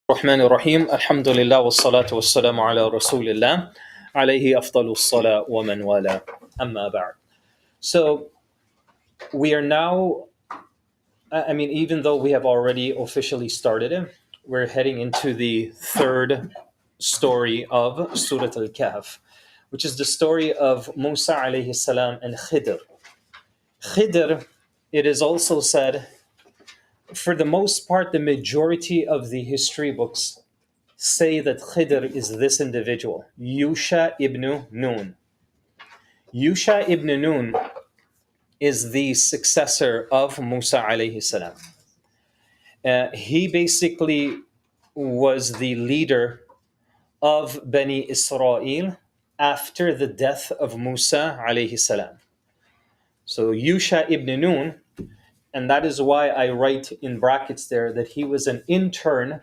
الرحمن الرحيم الحمد لله والصلاة والسلام على رسول الله عليه أفضل الصلاة ومن والاه أما بعد. So we are now, even though we have already officially started it, we're heading into the third story of Surah Al Kahf, which is the story of Musa alayhi salam and Khidr. Khidr, it is also said, for the most part, the majority of the history books say that Khidr is this individual, Yusha ibn Nun. Yusha ibn Nun is the successor of Musa alayhi salam. He basically was the leader of Bani Israel after the death of Musa alayhi salam. So Yusha ibn Nun, and that is why I write in brackets there that he was an intern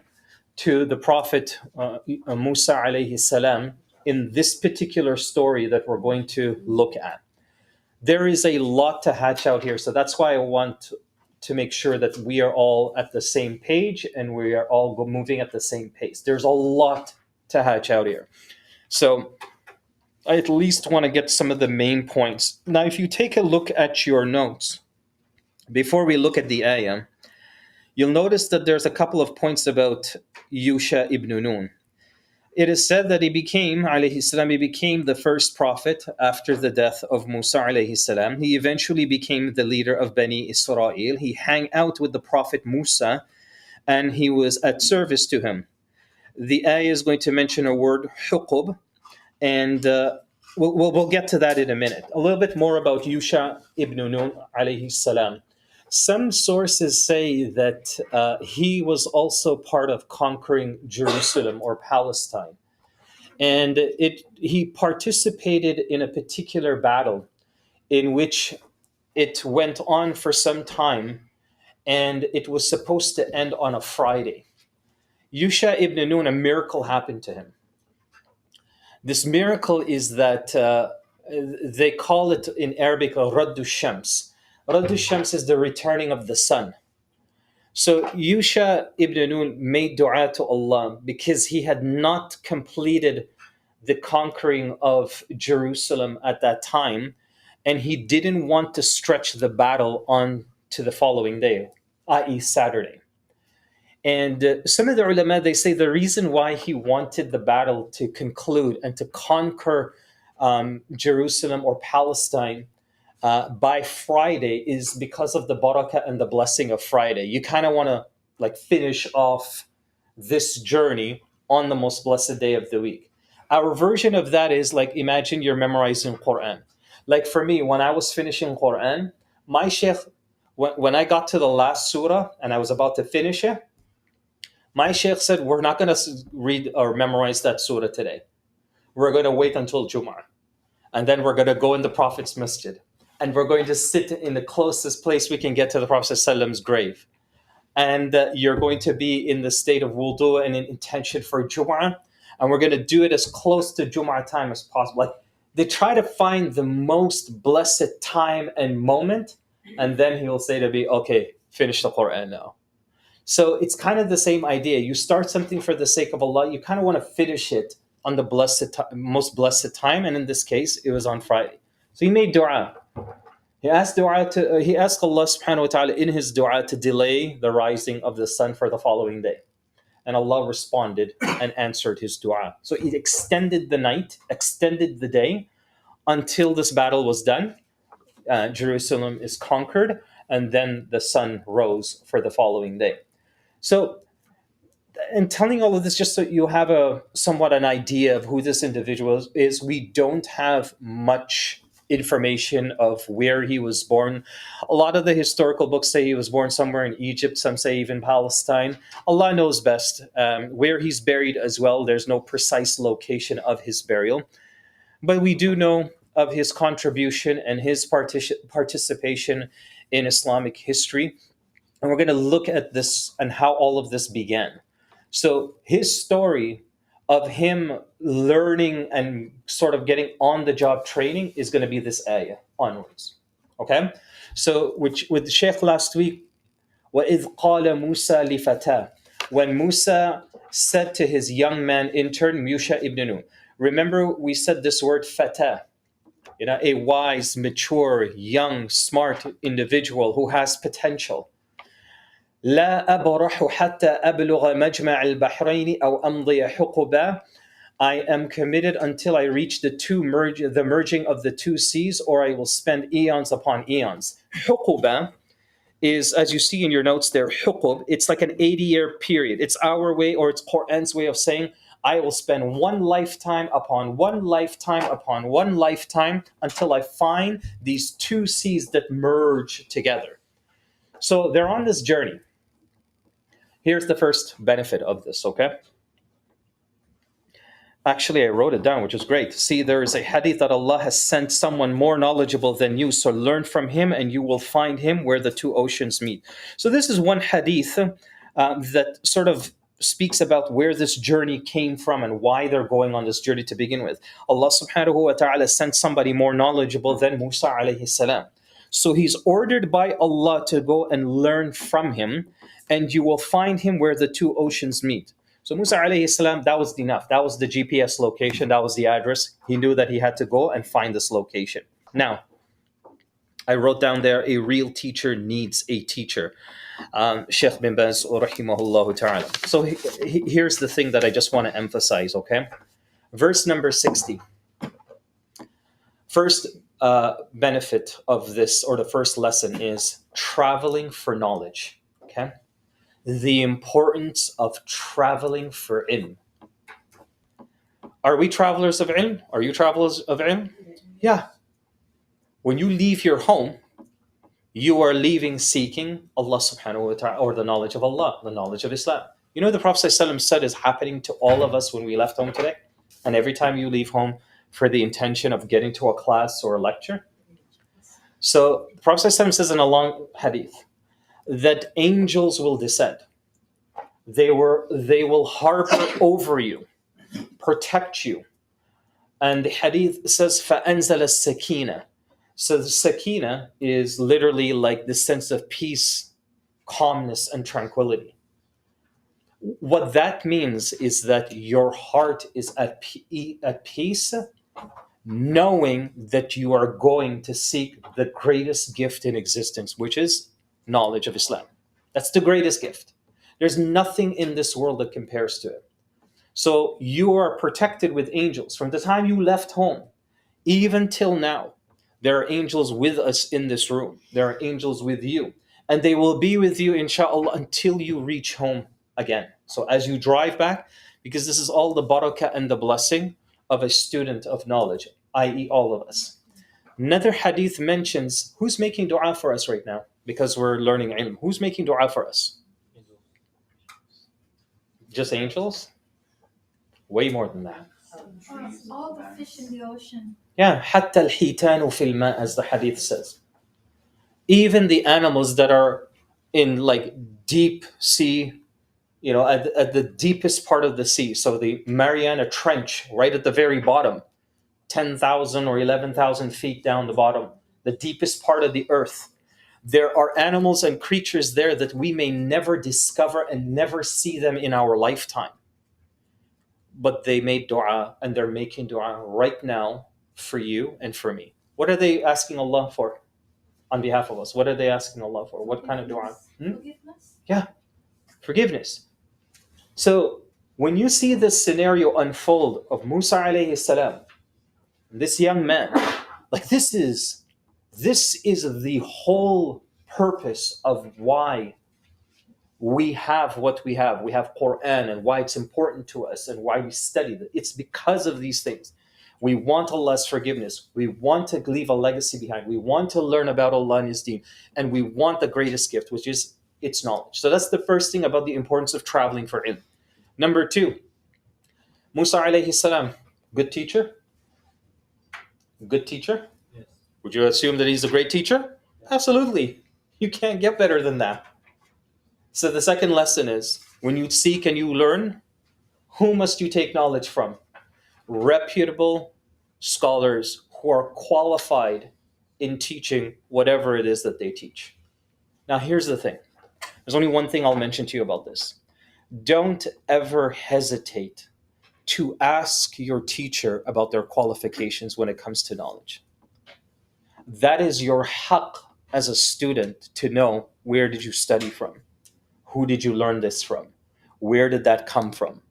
to the Prophet Musa alayhi salam in this particular story that we're going to look at. There is a lot to hatch out here, so that's why I want to make sure that we are all at the same page and we are all moving at the same pace. There's a lot to hatch out here. So I at least want to get some of the main points. Now, if you take a look at your notes, before we look at the ayah, you'll notice that there's a couple of points about Yusha ibn Nun. It is said that he became, alayhi salam, he became the first prophet after the death of Musa alayhi salam. He eventually became the leader of Bani Israel. He hung out with the Prophet Musa and he was at service to him. The ayah is going to mention a word, huqub, and we'll get to that in a minute. A little bit more about Yusha ibn Nun alayhi salam. Some sources say that he was also part of conquering Jerusalem or Palestine. And he participated in a particular battle in which it went on for some time and it was supposed to end on a Friday. Yusha ibn Nun, a miracle happened to him. This miracle is that they call it in Arabic Raddu Shams. Raddu Shams is the returning of the sun. So Yusha ibn Nun made dua to Allah because he had not completed the conquering of Jerusalem at that time, and he didn't want to stretch the battle on to the following day, i.e. Saturday. And some of the ulama, they say the reason why he wanted the battle to conclude and to conquer Jerusalem or Palestine by Friday is because of the barakah and the blessing of Friday. You kind of want to finish off this journey on the most blessed day of the week. Our version of that is imagine you're memorizing Quran. Like for me, when I was finishing Quran, my sheikh, when I got to the last surah and I was about to finish it, my sheikh said, we're not going to read or memorize that surah today. We're going to wait until Jum'ah. And then we're going to go in the Prophet's masjid. And we're going to sit in the closest place we can get to the Prophet's grave. And you're going to be in the state of wudu and in intention for Jum'ah. And we're going to do it as close to Jum'ah time as possible. They try to find the most blessed time and moment. And then he'll say to me, okay, finish the Quran now. So it's kind of the same idea. You start something for the sake of Allah, you kind of want to finish it on the most blessed time, and in this case, it was on Friday. So he made dua. He asked Allah subhanahu wa ta'ala in his dua to delay the rising of the sun for the following day. And Allah responded and answered his dua. So he extended the night, extended the day until this battle was done. Jerusalem is conquered, and then the sun rose for the following day. So, in telling all of this, just so you have somewhat an idea of who this individual is, we don't have much information of where he was born. A lot of the historical books say he was born somewhere in Egypt. Some say even Palestine. Allah knows best where he's buried as well. There's no precise location of his burial. But we do know of his contribution and his participation in Islamic history. And we're going to look at this and how all of this began. So his story of him learning and sort of getting on the job training is going to be this ayah onwards. Okay? So with the Sheikh last week, وَإِذْ قَالَ مُوسَى لِفَتَاهُ, when Musa said to his young man intern, Yusha ibn Nun. Remember, we said this word fatah, a wise, mature, young, smart individual who has potential. لا أبرح حتى أبلغ مجمع البحرين أو أمضي حقبا. I am committed until I reach the merging of the two seas, or I will spend eons upon eons. حقبة is, as you see in your notes there, حقب. It's like an 80-year period. It's our way, or it's Quran's way of saying, I will spend one lifetime upon one lifetime upon one lifetime until I find these two seas that merge together. So they're on this journey. Here's the first benefit of this, okay? Actually, I wrote it down, which is great. See, there is a hadith that Allah has sent someone more knowledgeable than you, so learn from him and you will find him where the two oceans meet. So this is one hadith that sort of speaks about where this journey came from and why they're going on this journey to begin with. Allah subhanahu wa ta'ala sent somebody more knowledgeable than Musa alayhi salam. So he's ordered by Allah to go and learn from him, and you will find him where the two oceans meet. So Musa alayhi salam, that was enough. That was the GPS location. That was the address. He knew that he had to go and find this location. Now, I wrote down there, a real teacher needs a teacher. Sheikh bin Baz, rahimahullah ta'ala. So here's the thing that I just want to emphasize, okay? Verse number 60. First benefit of this, or the first lesson, is traveling for knowledge, okay? The importance of traveling for ilm. Are we travelers of ilm? Are you travelers of ilm? Yeah. When you leave your home, you are leaving seeking Allah subhanahu wa ta'ala, or the knowledge of Allah, the knowledge of Islam. You know, the Prophet ﷺ said is happening to all of us when we left home today? And every time you leave home for the intention of getting to a class or a lecture. So the Prophet ﷺ says in a long hadith that angels will descend. They will harbor over you, protect you. And the hadith says, فَأَنزَلَ السَّكِينَةِ. So the sakina is literally like the sense of peace, calmness, and tranquility. What that means is that your heart is at peace, knowing that you are going to seek the greatest gift in existence, which is knowledge of Islam. That's the greatest gift. There's nothing in this world that compares to it. So you are protected with angels. From the time you left home, even till now, there are angels with us in this room. There are angels with you. And they will be with you, inshallah, until you reach home again. So as you drive back, because this is all the barakah and the blessing of a student of knowledge, i.e. all of us. Another hadith mentions, who's making dua for us right now? Because we're learning ilm. Who's making dua for us? Just angels? Way more than that. All the fish in the ocean. Yeah, حتى الحيتان في الماء, as the hadith says. Even the animals that are in like deep sea, at the deepest part of the sea. So the Mariana Trench, right at the very bottom, 10,000 or 11,000 feet down the bottom, the deepest part of the earth. There are animals and creatures there that we may never discover and never see them in our lifetime. But they made dua, and they're making dua right now for you and for me. What are they asking Allah for on behalf of us? What are they asking Allah for? What kind of dua? Forgiveness? Yeah, forgiveness. So when you see this scenario unfold of Musa alayhi salam, this young man, like this is the whole purpose of why we have what we have. We have Quran, and why it's important to us and why we study it. It's because of these things. We want Allah's forgiveness. We want to leave a legacy behind. We want to learn about Allah and His deen. And we want the greatest gift, which is its knowledge. So that's the first thing about the importance of traveling for ilm. Number two, Musa alayhi salam, good teacher? Good teacher? Yes. Would you assume that he's a great teacher? Absolutely. You can't get better than that. So the second lesson is, when you seek and you learn, who must you take knowledge from? Reputable scholars who are qualified in teaching whatever it is that they teach. Now here's the thing. There's only one thing I'll mention to you about this. don't ever hesitate to ask your teacher about their qualifications when it comes to knowledge. That is your haqq as a student to know, where did you study from? Who did you learn this from? Where did that come from?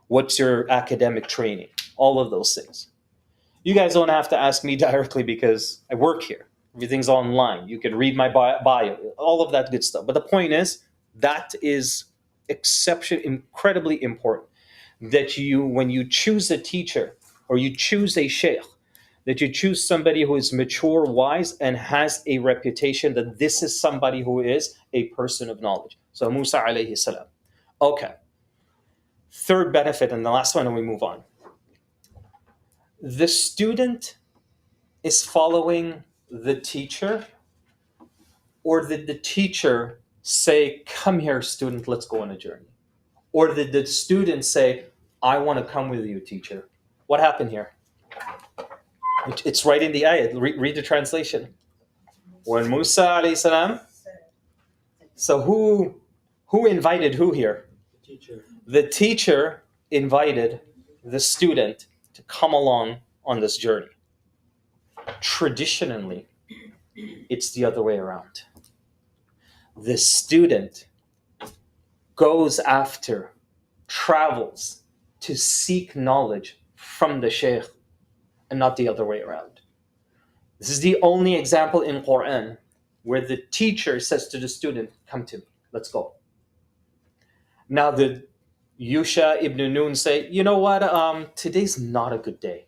What's your academic training? All of those things. You guys don't have to ask me directly because I work here. Everything's online. You can read my bio, all of that good stuff. But the point is, that is incredibly important. That you, when you choose a teacher or you choose a sheikh, that you choose somebody who is mature, wise, and has a reputation that this is somebody who is a person of knowledge. So Musa alayhi salam. Okay. Third benefit, and the last one, and we move on. The student is following the teacher, or did the teacher say, come here, student, let's go on a journey? Or did the student say, I want to come with you, teacher? What happened here? It's right in the ayat. Read the translation. When Musa alayhi salam, so who invited who here? Teacher. The teacher invited the student to come along on this journey. Traditionally, it's the other way around. The student goes after, travels to seek knowledge from the sheikh, and not the other way around. This is the only example in Quran where the teacher says to the student, come to me, let's go. Now the Yusha ibn Nun say, you know what, today's not a good day.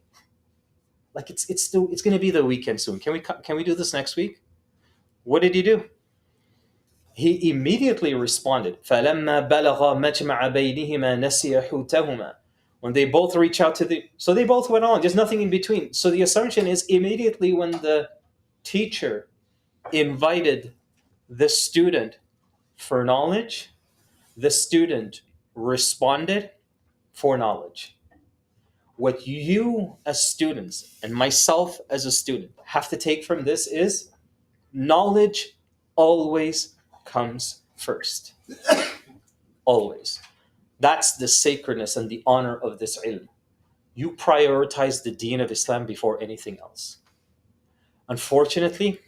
Like it's going to be the weekend soon. Can we do this next week? What did he do? He immediately responded. فَلَمَّا بَلَغَ مَجْمَعَ بَيْنِهِمَا نَسِيَ حُوتَهُمَا. When they both reach out to so they both went on. There's nothing in between. So the assumption is immediately when the teacher invited the student for knowledge, the student responded for knowledge. What you as students and myself as a student have to take from this is knowledge always comes first. Always. That's the sacredness and the honor of this ilm. You prioritize the deen of Islam before anything else. Unfortunately,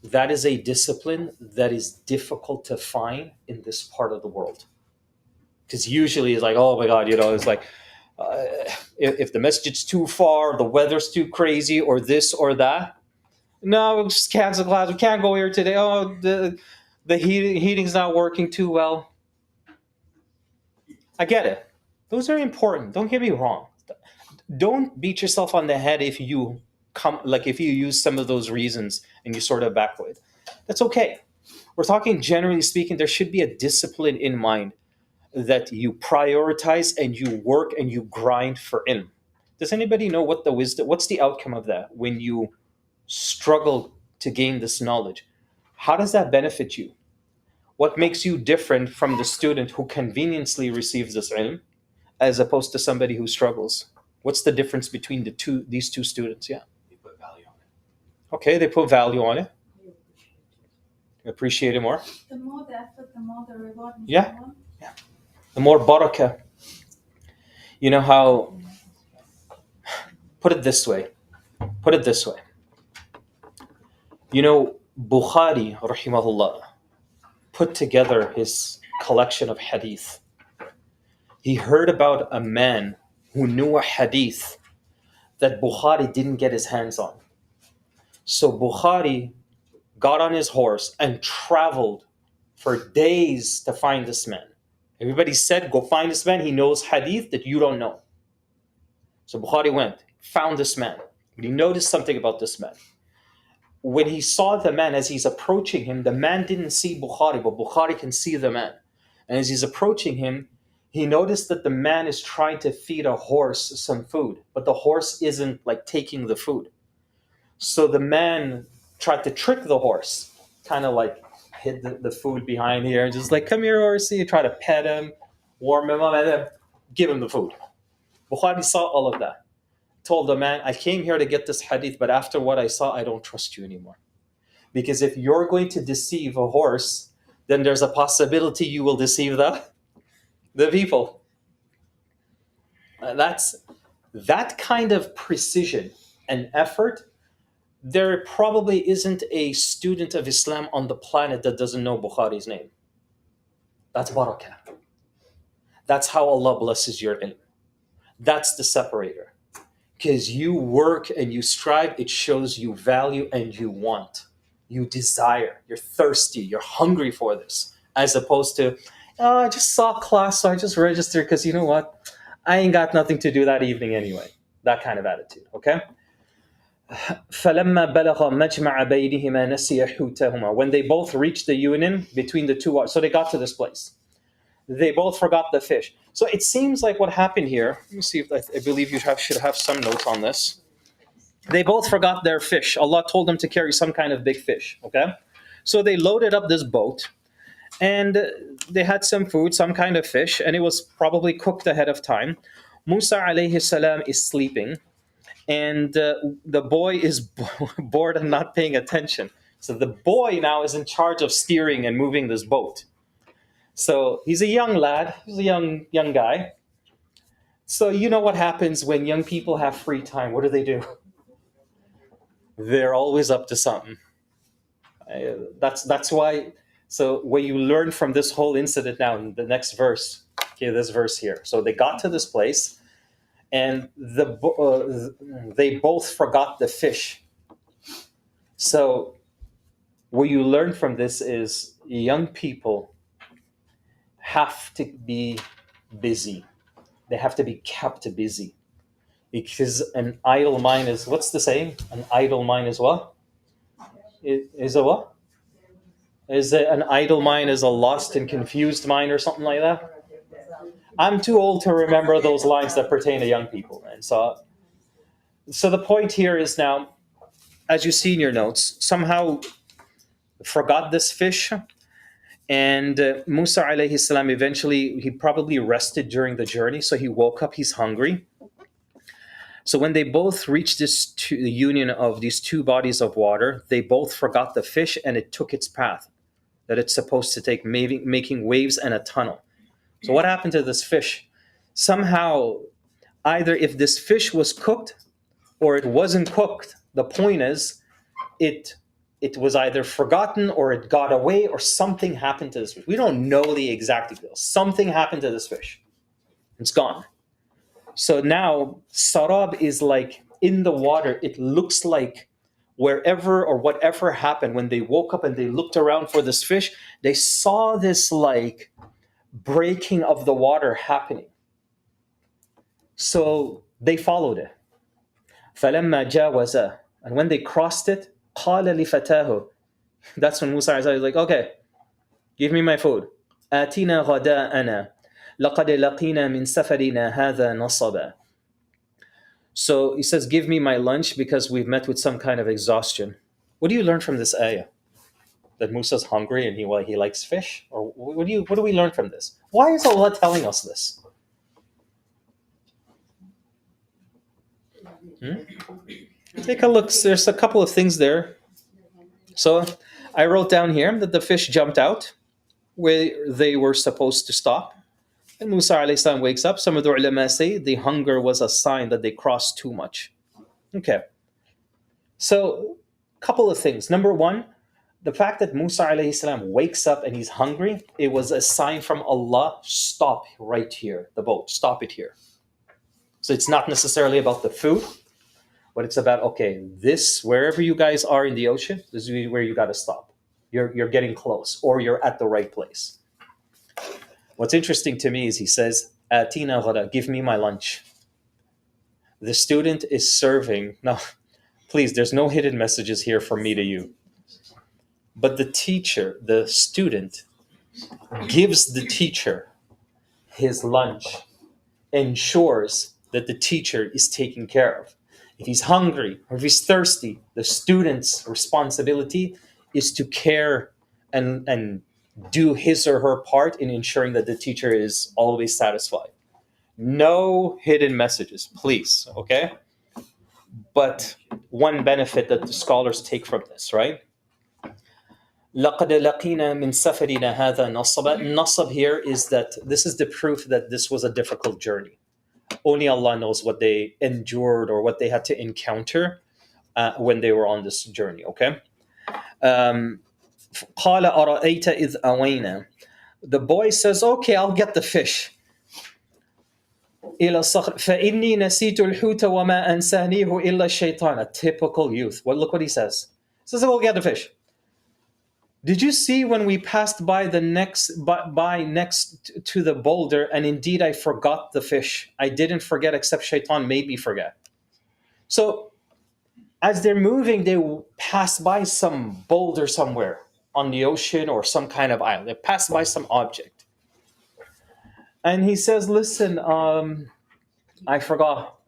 that is a discipline that is difficult to find in this part of the world. Because usually it's like, oh my God, it's like, if the masjid's too far, the weather's too crazy, or this or that, no, we'll just cancel class. We can't go here today. Oh, the heating's not working too well. I get it. Those are important. Don't get me wrong. Don't beat yourself on the head if you use some of those reasons and you sort of back away. That's okay. We're talking generally speaking, there should be a discipline in mind that you prioritize and you work and you grind for ilm. Does anybody know what's the outcome of that when you struggle to gain this knowledge? How does that benefit you? What makes you different from the student who conveniently receives this ilm as opposed to somebody who struggles? What's the difference between these two students? Yeah. They put value on it. Okay, they put value on it. Appreciate it more. The more the effort, the more the reward. Yeah. The more barakah. You know how, put it this way. Bukhari, rahimahullah, put together his collection of hadith. He heard about a man who knew a hadith that Bukhari didn't get his hands on. So Bukhari got on his horse and traveled for days to find this man. Everybody said, go find this man. He knows hadith that you don't know. So Bukhari went, found this man. But he noticed something about this man. When he saw the man, as he's approaching him, the man didn't see Bukhari, but Bukhari can see the man. And as he's approaching him, he noticed that the man is trying to feed a horse some food, but the horse isn't taking the food. So the man tried to trick the horse, kind of hid the food behind here, and just come here, horsey, try to pet him, warm him up, and then give him the food. Bukhari saw all of that. Told the man, I came here to get this hadith, but after what I saw, I don't trust you anymore. Because if you're going to deceive a horse, then there's a possibility you will deceive the The people. That's that kind of precision and effort. There probably isn't a student of Islam on the planet that doesn't know Bukhari's name. That's barakah. That's how Allah blesses your ilm. That's the separator. Because you work and you strive, it shows you value and you want. You desire. You're thirsty. You're hungry for this. As opposed to, oh, I just saw class, so I just registered because you know what? I ain't got nothing to do that evening anyway. That kind of attitude, okay? فَلَمَّا بَلَغَ مَجْمَعَ بَيْنِهِمَا نَسِيَ حُوتَهُمَا. When they both reached the union between the two waters, so they got to this place. They both forgot the fish. So it seems like what happened here, let me see if I believe you should have some notes on this. They both forgot their fish. Allah told them to carry some kind of big fish, okay? So they loaded up this boat and they had some food, some kind of fish, and it was probably cooked ahead of time. Musa alayhi salam is sleeping, and the boy is bored and not paying attention. So the boy now is in charge of steering and moving this boat. So he's a young lad, he's a young guy. So you know what happens when young people have free time? What do? They're always up to something. That's why. So what you learn from this whole incident now in the next verse, okay, this verse here. So they got to this place, and they both forgot the fish. So what you learn from this is young people have to be busy. They have to be kept busy. Because an idle mind is, what's the saying? An idle mind is what? Is a what? Is it an idle mind is a lost and confused mind or something like that? I'm too old to remember those lines that pertain to young people, man. So the point here is now, as you see in your notes, somehow forgot this fish, and Musa alayhi salam eventually, he probably rested during the journey, so he woke up, he's hungry. So when they both reached this union of these two bodies of water, they both forgot the fish and it took its path that it's supposed to take, making waves and a tunnel. So what happened to this fish? Somehow, either if this fish was cooked or it wasn't cooked, the point is it was either forgotten or it got away or something happened to this fish. We don't know the exact details. Something happened to this fish. It's gone. So now sarab is like in the water. It looks like wherever or whatever happened when they woke up and they looked around for this fish, they saw this like breaking of the water happening. So they followed it. فَلَمَّا جَاوَزَا. And when they crossed it, قَالَ لِفَتَاهُ. That's when Musa was like, okay, give me my food. آتِنَا غَدَاءَنَا لَقَدْ لَقِينَا مِنْ سَفَرِنَا هَذَا نَصَبًا. So he says, give me my lunch because we've met with some kind of exhaustion. What do you learn from this ayah? That Musa's hungry and he likes fish? Or what do we learn from this? Why is Allah telling us this? Take a look. There's a couple of things there. So I wrote down here that the fish jumped out where they were supposed to stop. And Musa alayhi salam wakes up. Some of the ulama say the hunger was a sign that they crossed too much. Okay. So, a couple of things. Number one, the fact that Musa alayhi salam wakes up and he's hungry, it was a sign from Allah, stop right here, the boat, stop it here. So it's not necessarily about the food, but it's about, okay, this, wherever you guys are in the ocean, this is where you got to stop. You're getting close, or you're at the right place. What's interesting to me is he says, Atina ghada, give me my lunch. The student is serving. Now, please, there's no hidden messages here from me to you. But the teacher, the student, gives the teacher his lunch, ensures that the teacher is taken care of. If he's hungry or if he's thirsty, the student's responsibility is to care and do his or her part in ensuring that the teacher is always satisfied. No hidden messages, please, okay? But one benefit that the scholars take from this, right? لَقَدْ لَقِينَا مِنْ سَفَرِنَا هَذَا نَصَبًا. Nasab here is that this is the proof that this was a difficult journey. Only Allah knows what they endured or what they had to encounter when they were on this journey, okay? Um, قَالَ أَرَأَيْتَ إِذْ أَوَيْنَا. The boy says, okay, I'll get the fish. إلى الصخر فإني نسيت الحوت وما أنسانيه إلا الشيطان. A typical youth. Well, look what he says. He says, we'll get the fish. Did you see when we passed by the next to the boulder, and indeed I forgot the fish. I didn't forget except Shaitan made me forget. So as they're moving, they pass by some boulder somewhere on the ocean or some kind of island. They pass by some object. And he says, listen, I forgot.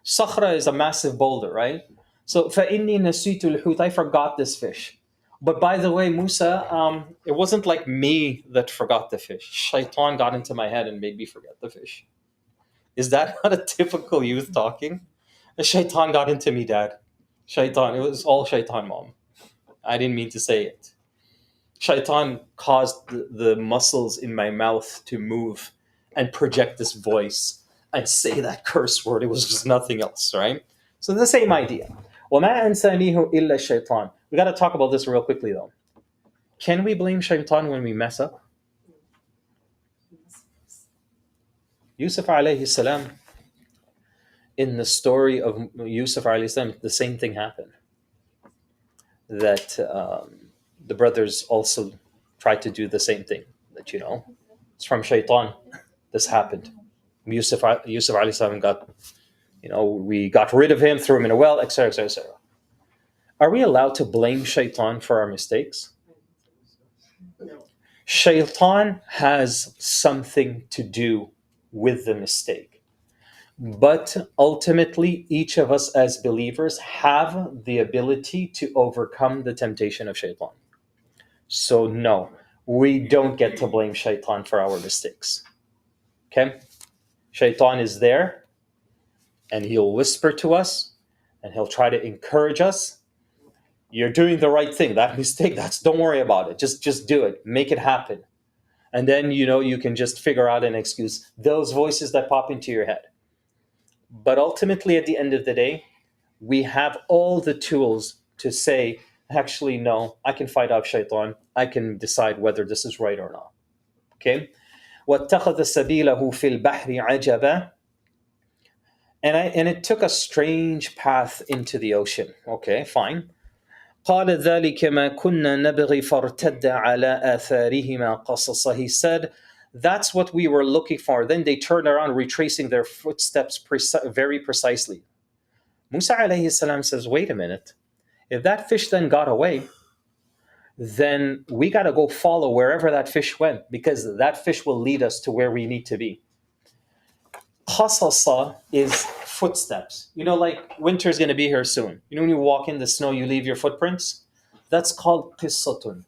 Sakhra is a massive boulder, right? So فَإِنِّي نَسِيتُ الْحُوتَ. I forgot this fish. But by the way, Musa, it wasn't like me that forgot the fish. Shaitan got into my head and made me forget the fish. Is that not a typical youth talking? Shaitan got into me, Dad. Shaitan, it was all Shaitan, Mom. I didn't mean to say it. Shaitan caused the muscles in my mouth to move and project this voice and say that curse word. It was just nothing else, right? So the same idea. وَمَا أَنْسَانِيهُ إِلَّا الشَّيْطَانِ. We got to talk about this real quickly, though. Can we blame Shaitan when we mess up? Yusuf alayhi salam, in the story of Yusuf alayhi salam, the same thing happened. That the brothers also tried to do the same thing. That, it's from Shaitan. This happened. Yusuf alayhi salam got, we got rid of him, threw him in a well, etc., etc., etc. Are we allowed to blame Shaitan for our mistakes? No. Shaitan has something to do with the mistake. But ultimately, each of us as believers have the ability to overcome the temptation of Shaitan. So no, we don't get to blame Shaitan for our mistakes. Okay? Shaitan is there, and he'll whisper to us, and he'll try to encourage us. You're doing the right thing. That mistake, don't worry about it. Just do it. Make it happen. And then, you can just figure out an excuse. Those voices that pop into your head. But ultimately, at the end of the day, we have all the tools to say, actually, no, I can fight off Shaitan. I can decide whether this is right or not. Okay? وَاتَّخَذَ سَبِيلَهُ فِي الْبَحْرِ عَجَبًا. And it took a strange path into the ocean. Okay, fine. قال ذلك ما كنا نبغي فارتد على آثارهما قصصا. He said, that's what we were looking for. Then they turned around, retracing their footsteps very precisely. Musa alayhi salam says, wait a minute. If that fish then got away, then we got to go follow wherever that fish went, because that fish will lead us to where we need to be. Qasasa is footsteps. Like winter's going to be here soon. When you walk in the snow, you leave your footprints. That's called qissatun.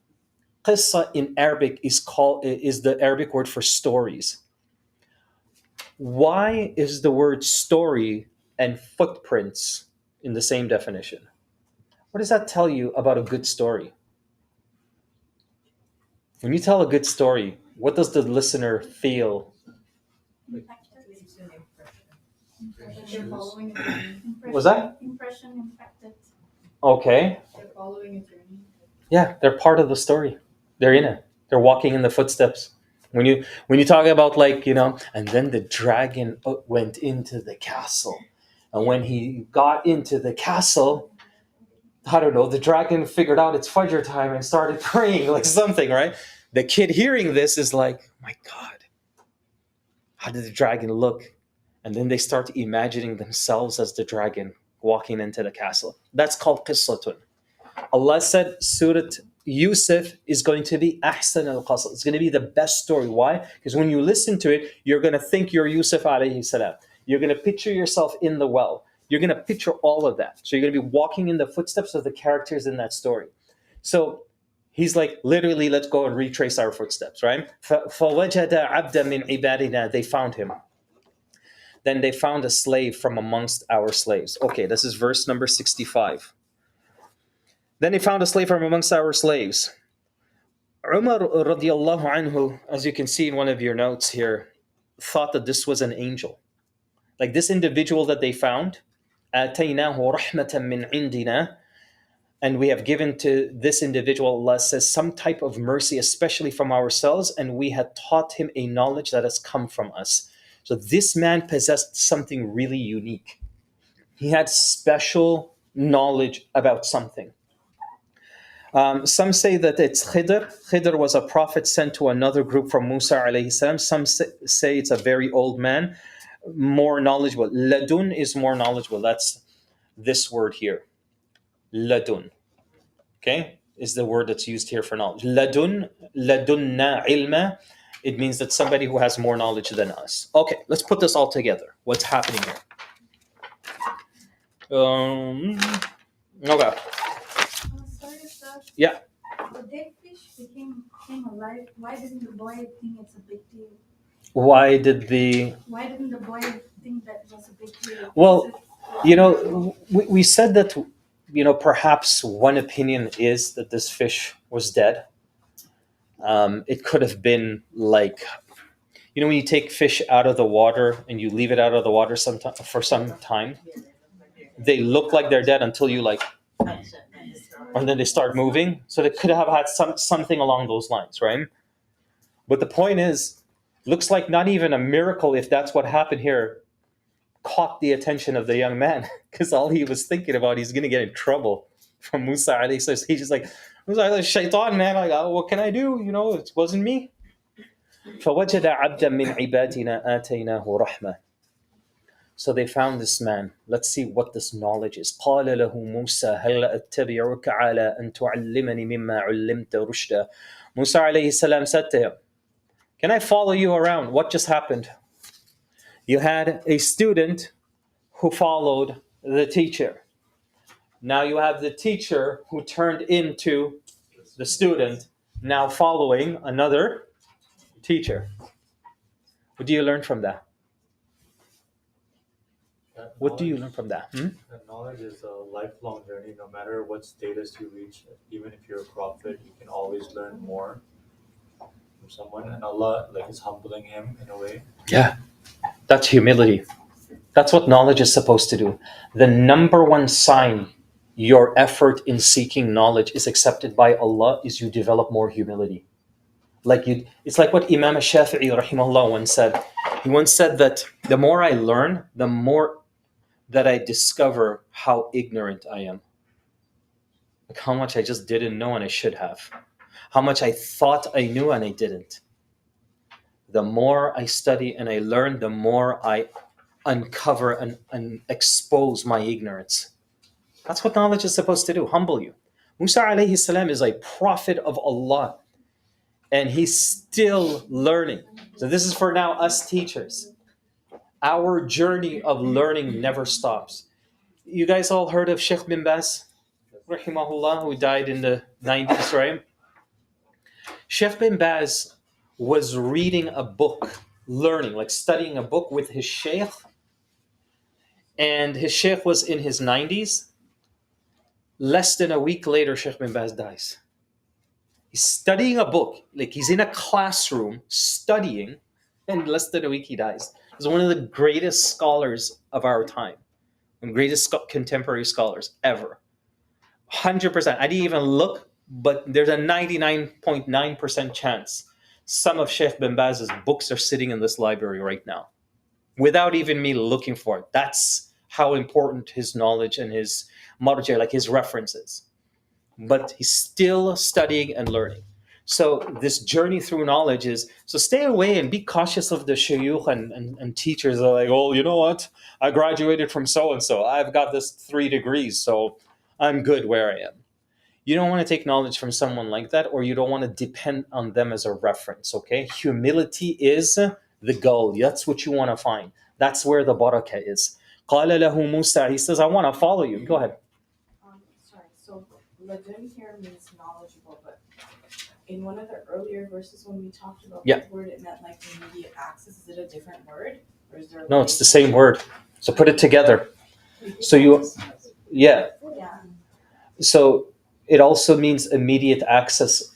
Qissa in Arabic is the Arabic word for stories. Why is the word story and footprints in the same definition? What does that tell you about a good story? When you tell a good story, what does the listener feel? They're following a journey. Was that? Impression impacted. Okay. They're following a journey. Yeah, they're part of the story. They're in it. They're walking in the footsteps. When you talk about and then the dragon went into the castle, and when he got into the castle, I don't know, the dragon figured out it's Fajr time and started praying like something, right? The kid hearing this is like, my God, how did the dragon look? And then they start imagining themselves as the dragon walking into the castle. That's called qissatun. Allah said Surah Yusuf is going to be ahsan al-qasas. It's going to be the best story. Why? Because when you listen to it, you're going to think you're Yusuf alayhi salam. You're going to picture yourself in the well. You're going to picture all of that. So you're going to be walking in the footsteps of the characters in that story. So he's like, literally, let's go and retrace our footsteps, right? فَوَجَدَ عَبْدًا مِنْ عِبَادِنَا. They found him. Then they found a slave from amongst our slaves. Okay, this is verse number 65. Then they found a slave from amongst our slaves. Umar radiallahu anhu, as you can see in one of your notes here, thought that this was an angel. Like this individual that they found, آتَيْنَاهُ رَحْمَةً مِّنْ عِنْدِنَا, and we have given to this individual, Allah says, some type of mercy, especially from ourselves, and we had taught him a knowledge that has come from us. So this man possessed something really unique. He had special knowledge about something. Some say that it's Khidr. Khidr was a prophet sent to another group from Musa alayhi salam. Some say it's a very old man, more knowledgeable. Ladun is more knowledgeable. That's this word here. Ladun. Okay? Is the word that's used here for knowledge. Ladun, ladunna ilma. It means that somebody who has more knowledge than us. Okay, let's put this all together. What's happening here? Okay. Sorry, sir. Yeah. The dead fish came alive. Why didn't the boy think it's a big deal? Why didn't the boy think that it was a big deal? Well, we said that, perhaps one opinion is that this fish was dead. It could have been like, when you take fish out of the water and you leave it out of the water for some time, they look like they're dead until you and then they start moving. So they could have had something along those lines, right? But the point is, looks like not even a miracle, if that's what happened here, caught the attention of the young man, because all he was thinking about, he's going to get in trouble from Musa alayhi salam. He's just like, Musa, shaitan, man, what can I do? It wasn't me. فَوَجَدَ عَبْدًا مِّنْ عِبَادِنَا آتَيْنَاهُ رَحْمَةً. So they found this man. Let's see what this knowledge is. قَالَ لَهُ مُوسَى هَلَّا أَتَّبِعُكَ عَلَىٰ أَن تُعَلِّمَنِ مِمَّا عُلِّمْتَ رُشْدًا. Musa alayhi salam said to him, can I follow you around? What just happened? You had a student who followed the teacher. Now you have the teacher who turned into the student, now following another teacher. What do you learn from that? What do you learn from that? That knowledge is a lifelong journey. No matter what status you reach, even if you're a prophet, you can always learn more from someone. And Allah is humbling him in a way. Yeah, that's humility. That's what knowledge is supposed to do. The number one sign your effort in seeking knowledge is accepted by Allah is you develop more humility. It's like what Imam Shafi'i rahimahullah once said. He once said that the more I learn, the more that I discover how ignorant I am. Like how much I just didn't know and I should have. How much I thought I knew and I didn't. The more I study and I learn, the more I uncover and expose my ignorance. That's what knowledge is supposed to do, humble you. Musa alayhi salam is a prophet of Allah, and he's still learning. So this is for now us teachers. Our journey of learning never stops. You guys all heard of Sheikh bin Baz, rahimahullah, who died in the 90s, right? Sheikh bin Baz was reading a book, learning, studying a book with his sheikh, and his sheikh was in his 90s. Less than a week later, Sheikh bin Baz dies. He's studying a book, he's in a classroom studying, and less than a week he dies. He's one of the greatest scholars of our time, and greatest contemporary scholars ever. 100%. I didn't even look, but there's a 99.9% chance some of Sheikh bin Baz's books are sitting in this library right now, without even me looking for it. That's how important his knowledge and his marja, his references. But he's still studying and learning. So this journey through knowledge is, so stay away and be cautious of the shuyukh and teachers that are like, oh, you know what? I graduated from so-and-so. I've got this 3 degrees, so I'm good where I am. You don't want to take knowledge from someone like that, or you don't want to depend on them as a reference, okay? Humility is the goal. That's what you want to find. That's where the barakah is. قَالَ لَهُ مُوسَى. He says, I want to follow you. Go ahead. Sorry, so ladun here means knowledgeable, but in one of the earlier verses when we talked about Yeah. the word, it meant immediate access. Is it a different word? Or is there No, it's the same word. So put it together. So yeah. Yeah. So It also means immediate access.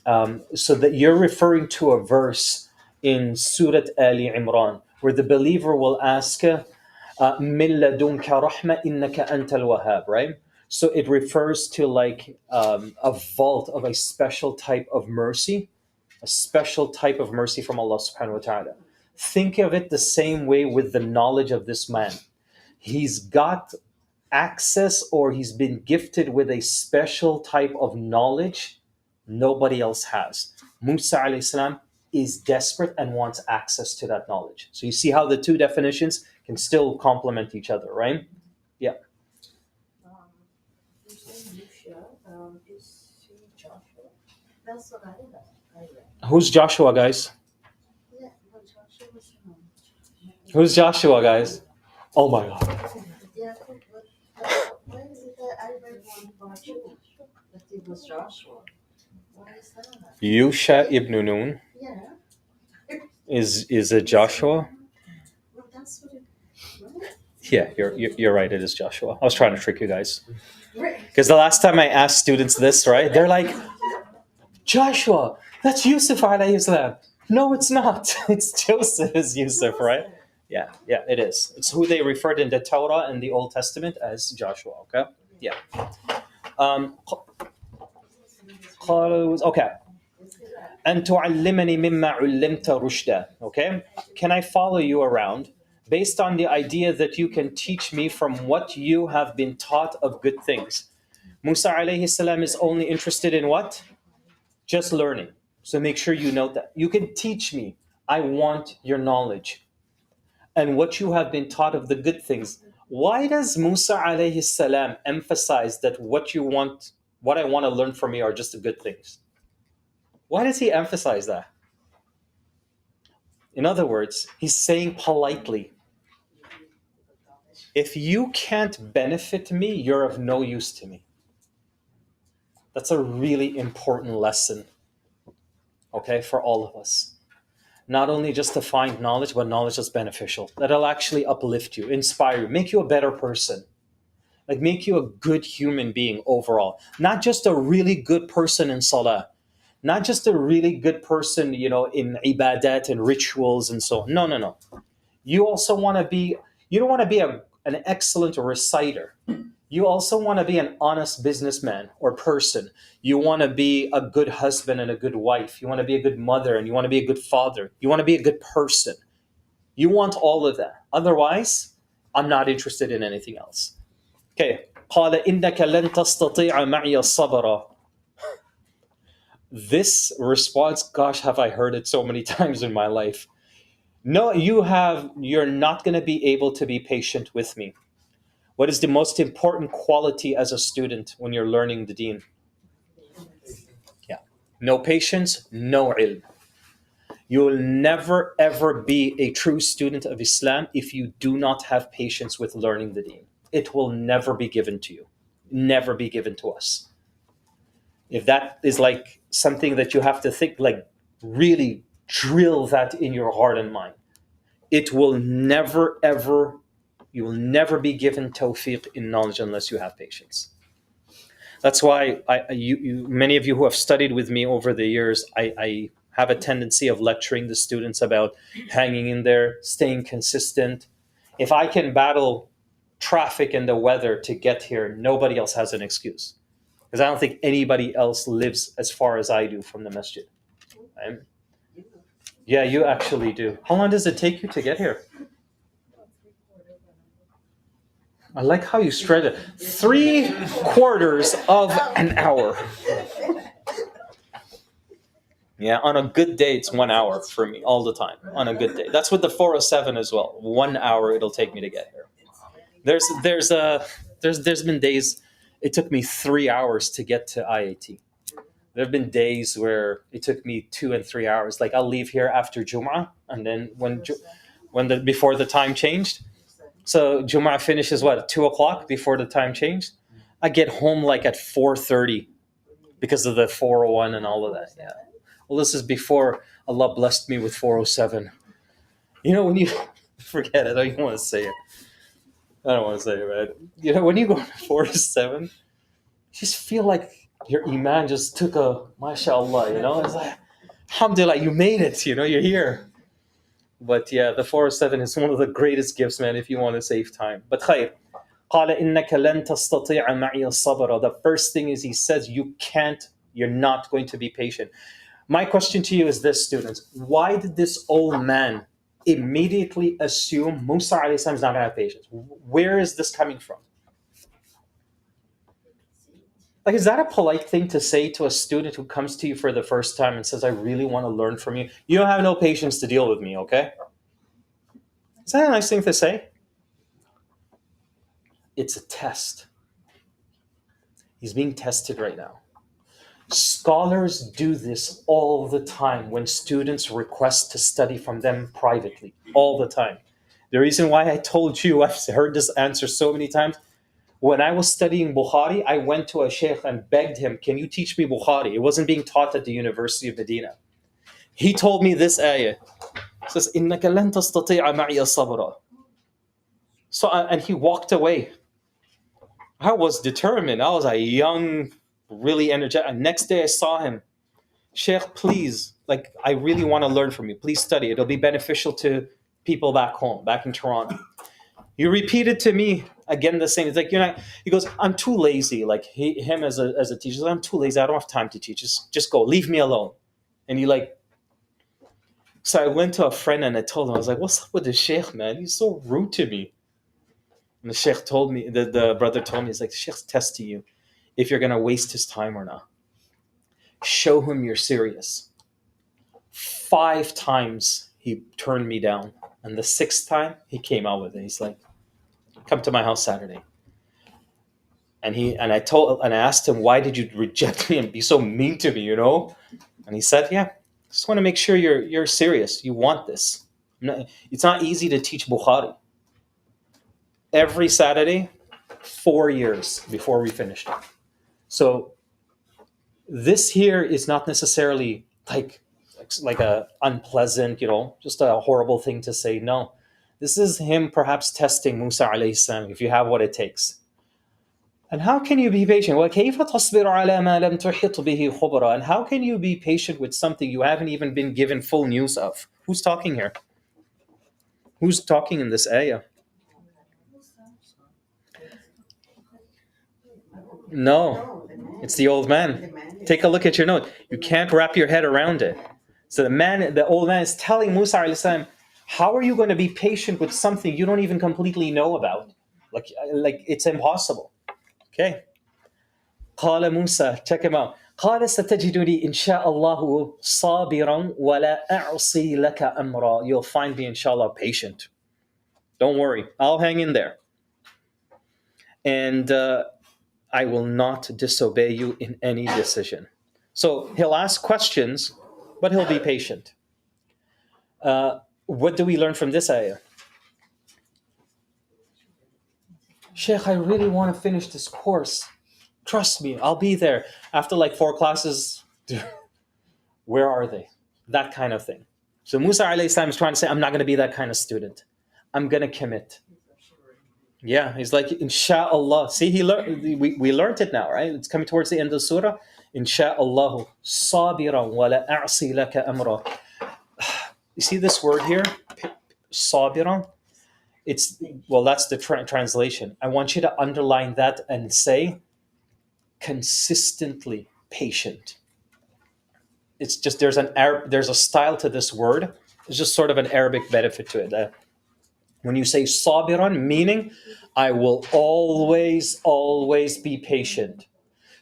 So that you're referring to a verse in Surah Ali Imran where the believer will ask, "Min ladunka rahma innaka antal wahhab," right? So it refers to like a vault of a special type of mercy, a special type of mercy from Allah subhanahu wa ta'ala. Think of it the same way with the knowledge of this man. He's got access, or he's been gifted with a special type of knowledge nobody else has. Musa alayhi salam is desperate and wants access to that knowledge. So you see how the two definitions can still complement each other, right? Yeah. You say Yusha, is he Joshua? That's what I read. Who's Joshua, guys? Yeah, but Joshua was Who's Joshua, guys? Oh my God. yeah, but why is it that I read one about you? That it was Joshua. Why is that? Yusha ibn Nun Yeah, is it Joshua? well, that's what it. Right? Yeah, you're right. It is Joshua. I was trying to trick you guys Right. because the last time I asked students this, right, they're like, Joshua, that's Yusuf alayhi salam. No, it's not. It's Joseph is Yusuf, right? Yeah, it is. It's who they referred in the Torah and the Old Testament as Joshua. Okay, yeah. Okay. أن تعلمني مما علمت رشدا. Okay, can I follow you around based on the idea that you can teach me from what you have been taught of good things? Musa alayhi salam is only interested in what? Just learning. So make sure you note that. You can teach me. I want your knowledge and what you have been taught of the good things. Why does Musa alayhi salam emphasize that what I want to learn from you are just the good things? Why does he emphasize that? In other words, he's saying politely, if you can't benefit me, you're of no use to me. That's a really important lesson, okay, for all of us. Not only just to find knowledge, but knowledge that's beneficial, that'll actually uplift you, inspire you, make you a better person, like make you a good human being overall. Not just a really good person in salah, not just a really good person, in ibadat and rituals and so on. No. You also want to be, you don't want to be an excellent reciter. You also want to be an honest businessman or person. You want to be a good husband and a good wife. You want to be a good mother and you want to be a good father. You want to be a good person. You want all of that. Otherwise, I'm not interested in anything else. Okay. قال إنك لن تستطيع معي الصبر. This response, gosh, have I heard it so many times in my life. No, you're not going to be able to be patient with me. What is the most important quality as a student when you're learning the deen? Yeah. No patience, no ilm. You'll never ever be a true student of Islam if you do not have patience with learning the deen. It will never be given to you. Never be given to us. If that is like something that you have to think, like really drill that in your heart and mind. It will never ever, you will never be given tawfiq in knowledge unless you have patience. That's why many of you who have studied with me over the years, I have a tendency of lecturing the students about hanging in there, staying consistent. If I can battle traffic and the weather to get here, nobody else has an excuse. Because I don't think anybody else lives as far as I do from the masjid. Right? Yeah, you actually do. How long does it take you to get here? I like how you stretch it. 3/4 of an hour. Yeah, on a good day, it's 1 hour for me all the time. On a good day, that's with the 407 as well. 1 hour it'll take me to get here. There's been days it took me 3 hours to get to IAT. There have been days where it took me 2 and 3 hours. Like I'll leave here after Jum'ah, and then before the time changed. So Jum'ah finishes what, 2:00 before the time changed. I get home like at 4:30 because of the 401 and all of that. Yeah. Well, this is before Allah blessed me with 407. When you forget it, I don't want to say it. I don't want to say it, man. When you go to 407, you just feel like your iman just took a mashallah, it's like, alhamdulillah, you made it, you're here. But yeah, the 407 is one of the greatest gifts, man, if you want to save time. But khair. قال إنك لن تستطيع معي الصبر. The first thing is he says you're not going to be patient. My question to you is this, students. Why did this old man immediately assume Musa alayhi salam is not going to have patience? Where is this coming from? Like, is that a polite thing to say to a student who comes to you for the first time and says, I really want to learn from you? You don't have no patience to deal with me, okay? Is that a nice thing to say? It's a test. He's being tested right now. Scholars do this all the time when students request to study from them privately, all the time. The reason why I told you, I've heard this answer so many times. When I was studying Bukhari, I went to a sheikh and begged him, can you teach me Bukhari? It wasn't being taught at the University of Medina. He told me this ayah. It says, إِنَّكَ لَن تَسْتَطِيعَ مَعِيَ صَبْرًا. So, and he walked away. I was determined. I was a young, really energetic. Next day I saw him. Sheikh, please, like, I really want to learn from you. Please study. It'll be beneficial to people back home, back in Toronto. You repeated to me again the same. It's like, you're not. He goes, I'm too lazy. Like him as a teacher, he's like, I'm too lazy. I don't have time to teach. Just go. Leave me alone. And he like. So I went to a friend and I told him, I was like, what's up with the sheikh, man? He's so rude to me. And the sheikh told me, the brother told me, he's like, the sheikh's testing you if you're gonna waste his time or not. Show him you're serious. 5 times he turned me down, and the 6th time he came out with it. He's like, come to my house Saturday. And I asked him, why did you reject me and be so mean to me, And he said, yeah, just want to make sure you're serious. You want this. It's not easy to teach Bukhari. Every Saturday, 4 years before we finished it. So this here is not necessarily like a unpleasant, just a horrible thing to say. No, this is him perhaps testing Musa alayhi salam, if you have what it takes. And how can you be patient? وَكَيْفَ تَصْبِرُ عَلَى مَا لَمْ تُحِطْ بِهِ خُبْرًا? And how can you be patient with something you haven't even been given full news of? Who's talking here? Who's talking in this ayah? No, it's the old man. Take a look at your note. You can't wrap your head around it. So the old man is telling Musa alayhi salam, how are you going to be patient with something you don't even completely know about? Like it's impossible. Okay. قال موسى, check him out. قال ستجدني إن شاء الله صابرا ولا أعصي لك أمرا. You'll find me inshallah patient. Don't worry, I'll hang in there. And I will not disobey you in any decision. So he'll ask questions, but he'll be patient. What do we learn from this ayah? Sheikh, I really want to finish this course. Trust me, I'll be there. After like 4 classes, where are they? That kind of thing. So Musa alayhi salam is trying to say, I'm not going to be that kind of student. I'm going to commit. Yeah, he's like, Insha'Allah. See, we learned it now, right? It's coming towards the end of the surah. Insha'Allah, sabiran wa la a'si laka amra. You see this word here? Sabiran? That's the translation. I want you to underline that and say, consistently patient. It's just, there's a style to this word. There's just sort of an Arabic benefit to it. When you say sabiran, meaning I will always be patient.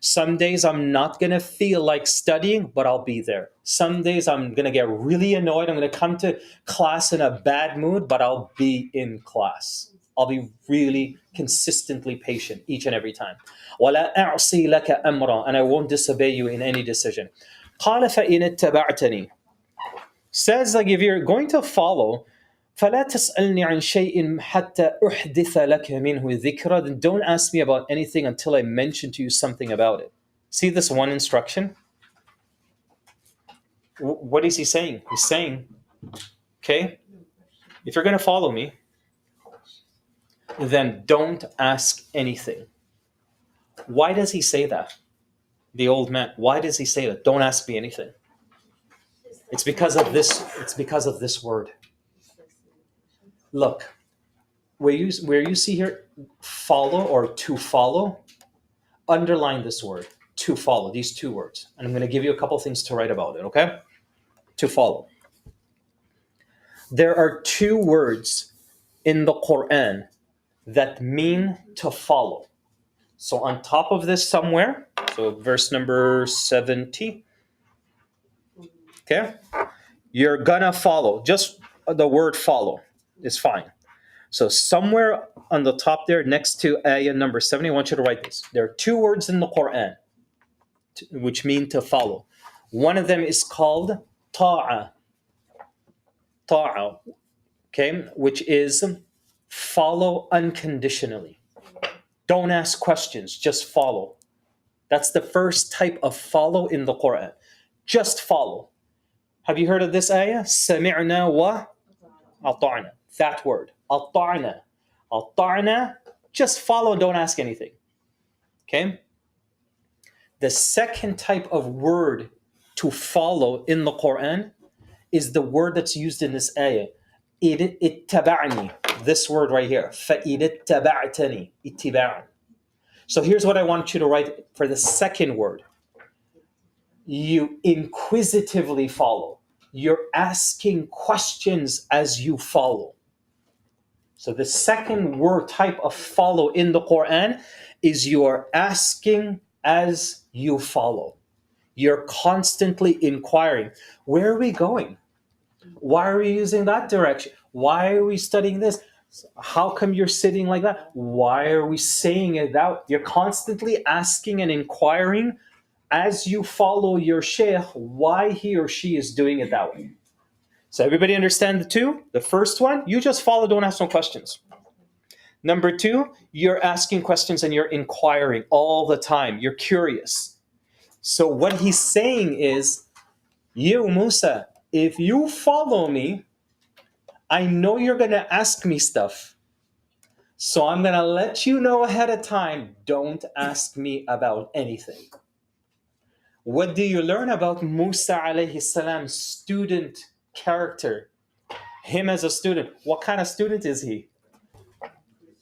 Some days I'm not going to feel like studying, but I'll be there. Some days I'm going to get really annoyed. I'm going to come to class in a bad mood, but I'll be in class. I'll be really consistently patient each and every time. وَلَا أَعْصِي لَكَ أَمْرًا. And I won't disobey you in any decision. قَالَ فَإِنِ اتَّبَعْتَنِي. Says, like, if you're going to follow, فَلَا تَسْأَلْنِي عَنْ شَيْءٍ حَتَّى أُحْدِثَ لَكَ مِنْهُ ذِكْرًا. Then don't ask me about anything until I mention to you something about it. See this one instruction? What is he saying? He's saying, okay, if you're going to follow me, then don't ask anything. Why does he say that? The old man. Why does he say that? Don't ask me anything. It's because of this word. Look, where you see here follow or to follow, underline this word, to follow, these two words. And I'm going to give you a couple things to write about it, okay? To follow. There are two words in the Quran that mean to follow. So on top of this somewhere, so verse number 70, okay? You're gonna follow. Just the word follow is fine. So somewhere on the top there, next to ayah number 70, I want you to write this. There are two words in the Quran which mean to follow. One of them is called ta'a. Ta'a, okay, which is follow unconditionally. Don't ask questions, just follow. That's the first type of follow in the Quran. Just follow. Have you heard of this ayah? Sami'na wa ata'na. That word. Ata'na. Ata'na. Just follow, don't ask anything. Okay? The second type of word to follow in the Quran is the word that's used in this ayah. Ittaba'ni. This word right here. فَإِذِ اتَّبَعْتَنِي. اتِّبَاعًا. So here's what I want you to write for the second word. You inquisitively follow. You're asking questions as you follow. So the second word type of follow in the Quran is you are asking as you follow. You're constantly inquiring. Where are we going? Why are we using that direction? Why are we studying this? How come you're sitting like that? Why are we saying it out? You're constantly asking and inquiring as you follow your sheikh why he or she is doing it that way. So everybody understand the two? The first one, you just follow, don't ask no questions. Number two, you're asking questions and you're inquiring all the time. You're curious. So what he's saying is, you, Musa, if you follow me, I know you're going to ask me stuff. So I'm going to let you know ahead of time, don't ask me about anything. What do you learn about Musa alayhi salam's student character? Him as a student. What kind of student is he?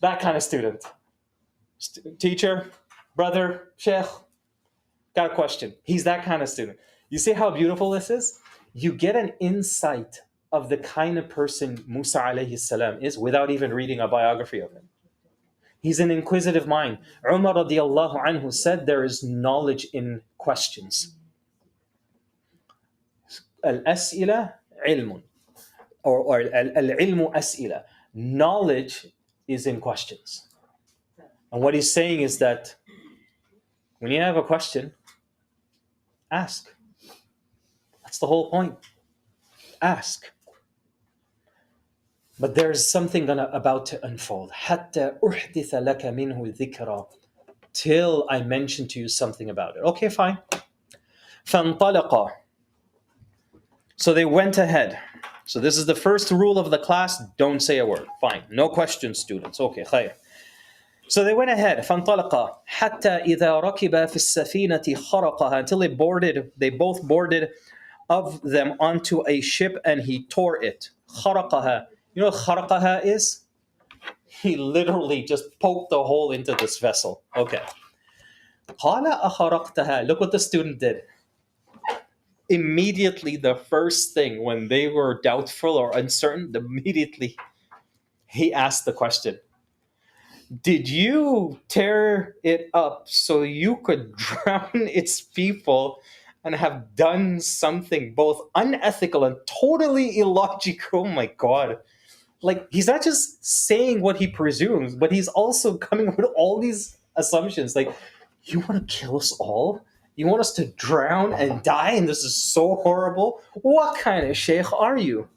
That kind of student. Teacher, brother, sheikh, got a question. He's that kind of student. You see how beautiful this is? You get an insight of the kind of person Musa alayhi salam is without even reading a biography of him. He's an inquisitive mind. Umar radiallahu anhu said there is knowledge in questions. Al-as'ila ilmun. Or al-ilmu as'ila. Knowledge is in questions. And what he's saying is that when you have a question, ask. That's the whole point. Ask. But there's something about to unfold. حَتَّى أُحْدِثَ لَكَ مِنْهُ ذِكْرًا. Till I mention to you something about it. Okay, fine. فَانْطَلَقَا. So they went ahead. So this is the first rule of the class. Don't say a word. Fine. No questions, students. Okay, خير. So they went ahead. فَانْطَلَقَا حَتَّى إِذَا رَكِبَا فِي السَّفِينَةِ خَرَقَهَا. Until they both boarded of them onto a ship and he tore it. خَرَقَهَا. You know what خَرَقَهَا is? He literally just poked a hole into this vessel. Okay. قَالَ أَخَرَقْتَهَا. Look what the student did. Immediately, the first thing when they were doubtful or uncertain, immediately he asked the question. Did you tear it up so you could drown its people and have done something both unethical and totally illogical? Oh my God. Like, he's not just saying what he presumes, but he's also coming up with all these assumptions. Like, you want to kill us all? You want us to drown and die? And this is so horrible? What kind of sheikh are you?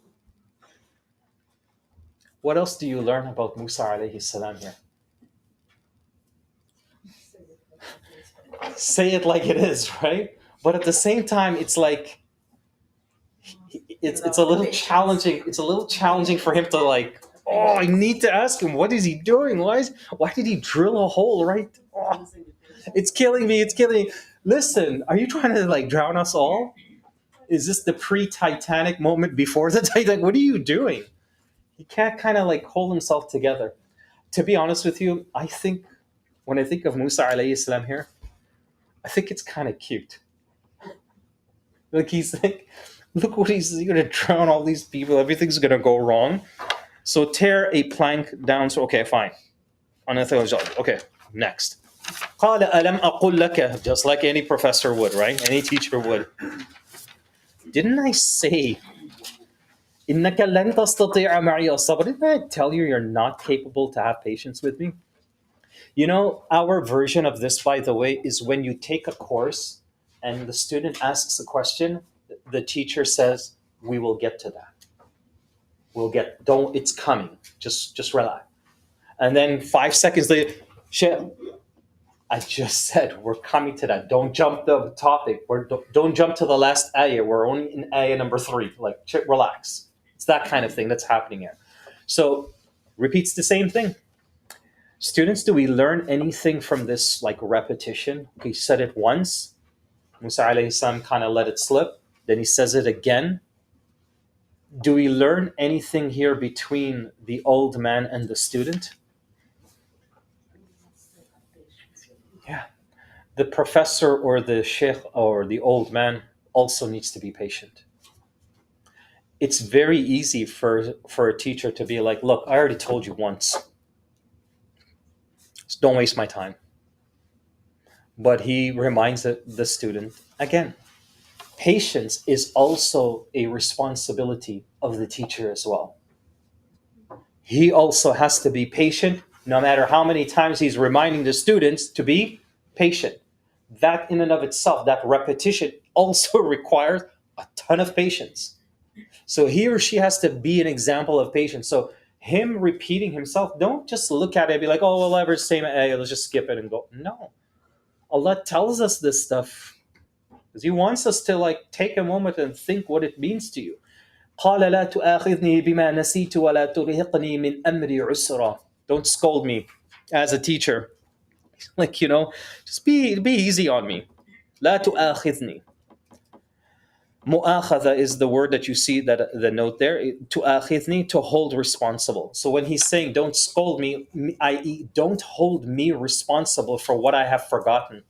What else do you learn about Musa alayhi salam here? Say it like it is, right? But at the same time, it's like it's a little challenging. It's a little challenging for him to like, Oh, I need to ask him, what is he doing? Why did he drill a hole right? Oh, it's killing me. It's killing me. Listen, are you trying to like drown us all? Is this the pre-Titanic moment before the Titanic? What are you doing? He can't kind of like hold himself together. To be honest with you, I think when I think of Musa alayhi salam here, I think it's kind of cute. Like he's like, look what he's gonna drown all these people. Everything's gonna go wrong. So tear a plank down. So okay, fine. Unethical job. Okay, next. قال ألم أقل لك, just like any professor would, right? Any teacher would. Didn't I say إنك لن تستطيع معي الصبر? Didn't I tell you you're not capable to have patience with me? You know, our version of this, by the way, is when you take a course and the student asks a question, the teacher says, "We will get to that. Don't. It's coming. Just relax." And then 5 seconds later, "Shit, I just said we're coming to that. Don't jump the topic. Don't jump to the last ayah. We're only in ayah number 3. Like, relax." It's that kind of thing that's happening here. So, repeats the same thing. Students, do we learn anything from this like repetition? He said it once. Musa alayhi salam kind of let it slip. Then he says it again. Do we learn anything here between the old man and the student? Yeah. The professor or the sheikh or the old man also needs to be patient. It's very easy for a teacher to be like, look, I already told you once. So don't waste my time. But he reminds the student again. Patience is also a responsibility of the teacher as well. He also has to be patient, no matter how many times he's reminding the students to be patient. That in and of itself, that repetition also requires a ton of patience. So he or she has to be an example of patience. So him repeating himself, don't just look at it and be like, oh, well, ever same, let's just skip it and go. No. Allah tells us this stuff because He wants us to like take a moment and think what it means to you. قال لا تؤاخذني بما نسيت ولا ترهقني من أمري عسرا. Don't scold me as a teacher. Like, just be easy on me. لا تؤاخذني. Mu'akhadha is the word that you see, that the note there. Tu'akhidni, to hold responsible. So when he's saying don't scold me, i.e. don't hold me responsible for what I have forgotten.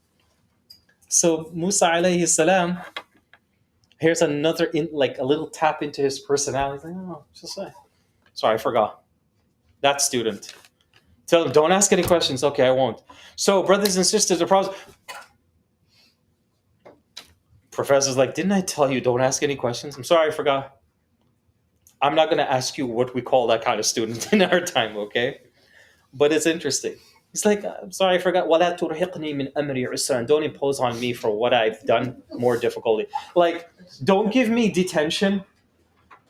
So Musa alayhi salam, here's another like a little tap into his personality. He's like, oh, just say, sorry, I forgot. That student. Tell him, don't ask any questions. Okay, I won't. So brothers and sisters, the problem. Professor's like, didn't I tell you don't ask any questions? I'm sorry, I forgot. I'm not going to ask you what we call that kind of student in our time, okay? But it's interesting. He's like, I'm sorry, I forgot. وَلَا تُرْهِقْنِي مِنْ أَمْرِي عُسْرًا. Don't impose on me for what I've done more difficulty. Like, don't give me detention.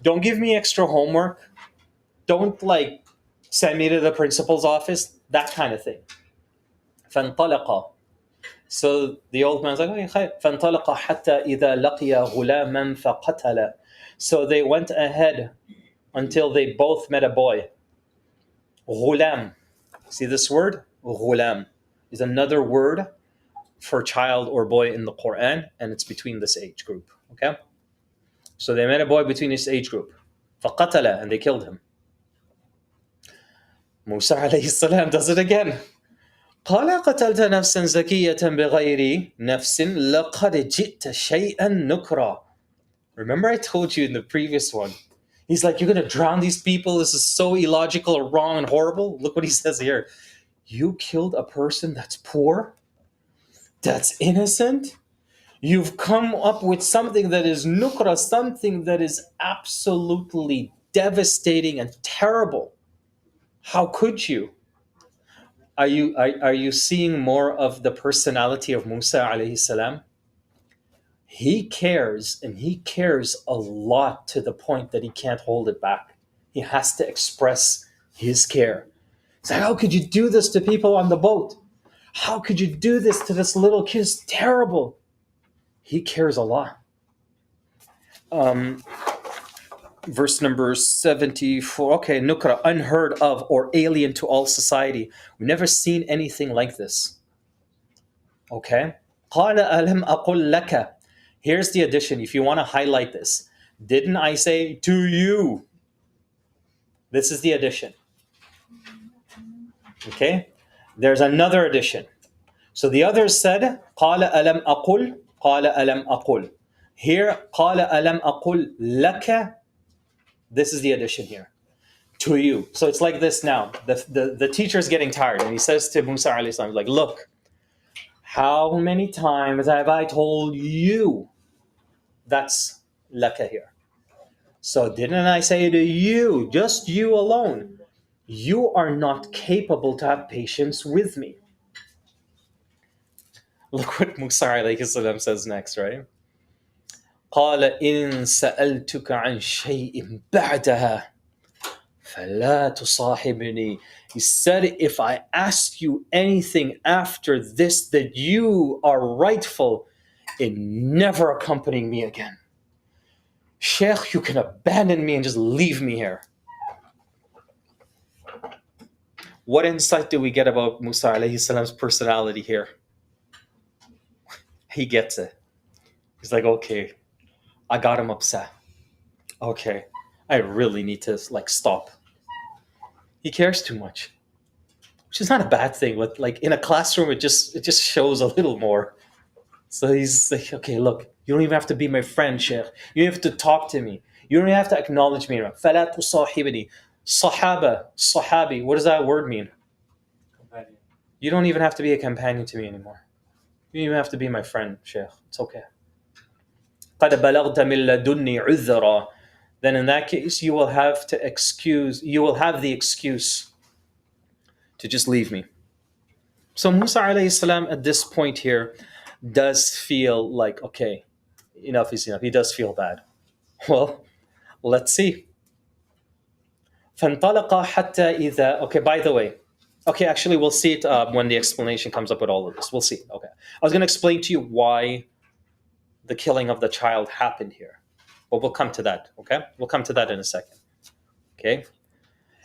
Don't give me extra homework. Don't, like, send me to the principal's office. That kind of thing. فَانْطَلَقَ. So the old man's like, okay, فَانْطَلَقَ حَتَّى إِذَا لَقِيَ غُلَامًا فَقَتَلَ. So they went ahead until they both met a boy. Ghulam. See this word? Ghulam is another word for child or boy in the Quran, and it's between this age group. Okay? So they met a boy between this age group. فَقَتَلَ, and they killed him. Musa alayhi salam does it again. قال قتلت نفسا زكية بغير نفس لقد جئت شيئا نكرا. Remember I told you in the previous one, he's like, you're going to drown these people. This is so illogical or wrong and horrible. Look what he says here. You killed a person that's poor, that's innocent. You've come up with something that is nukra, something that is absolutely devastating and terrible. How could you? Are you seeing more of the personality of Musa alayhi salam? He cares, and he cares a lot to the point that he can't hold it back. He has to express his care. It's like, how could you do this to people on the boat? How could you do this to this little kid? It's terrible. He cares a lot. verse number 74. Okay, nukra, unheard of or alien to all society. We've never seen anything like this. Okay. قال ألم أقل لك. Here's the addition if you want to highlight this. Didn't I say to you? This is the addition. Okay. There's another addition. So the others said قال ألم أقل قال ألم أقل. Here قال ألم أقل لك. This is the addition here. To you. So it's like this now. The teacher is getting tired and he says to Musa alayhi salam, like, look, how many times have I told you? That's laka here. So didn't I say to you, just you alone, you are not capable to have patience with me. Look what Musa alayhi salam says next, right? قال إن سألتك عن شيء بعدها فلا تصاحبني. He said, if I ask you anything after this that you are rightful in never accompanying me again. Sheikh, you can abandon me and just leave me here. What insight do we get about Musa alayhi salam's personality here? He gets it. He's like, okay, I got him upset. Okay, I really need to stop. He cares too much, which is not a bad thing. But like in a classroom, it just shows a little more. So he's like, okay, look, you don't even have to be my friend, Sheikh. You don't have to talk to me. You don't even have to acknowledge me. فَلَا تُصَاحِبْنِي. Sahaba, sahabi, what does that word mean? Companion. You don't even have to be a companion to me anymore. You don't even have to be my friend, Sheikh. It's okay. قَدْ بَلَغْتَ مِن لَدُنِّي عُذْرًا. Then in that case, you will have the excuse to just leave me. So Musa alayhi salam at this point here does feel like, okay, enough is enough. He does feel bad. Well, let's see. فانطلق حتى إذا. Okay, by the way. Okay, actually, we'll see it when the explanation comes up with all of this. We'll see. Okay. I was going to explain to you why the killing of the child happened here. But we'll come to that, okay? We'll come to that in a second. Okay?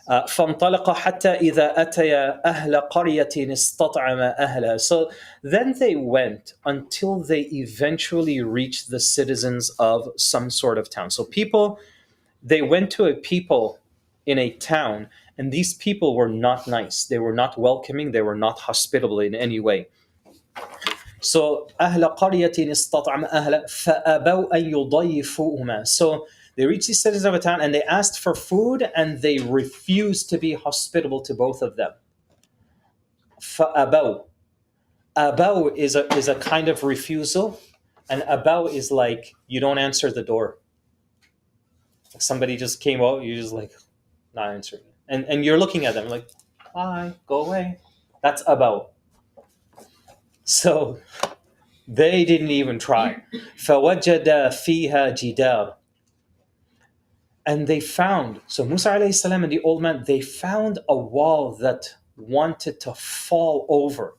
فانطلق حتى إذا أتيا أهل قرية استطعم أهلها. So then they went until they eventually reached the citizens of some sort of town. So they went to a people in a town, and these people were not nice. They were not welcoming. They were not hospitable in any way. So أهل قرية استطعم أهل فأبوا أن يضيفوهما. So they reached the citizens of a town and they asked for food and they refused to be hospitable to both of them. فأبوا. Abaw is a kind of refusal, and abaw is like you don't answer the door. Somebody just came out, you just like not answering. And you're looking at them like, bye, go away. That's abaw. So they didn't even try. فَوَجَدَ فِيهَا جِدَارٌ. And they found, so Musa alayhi salam and the old man, they found a wall that wanted to fall over.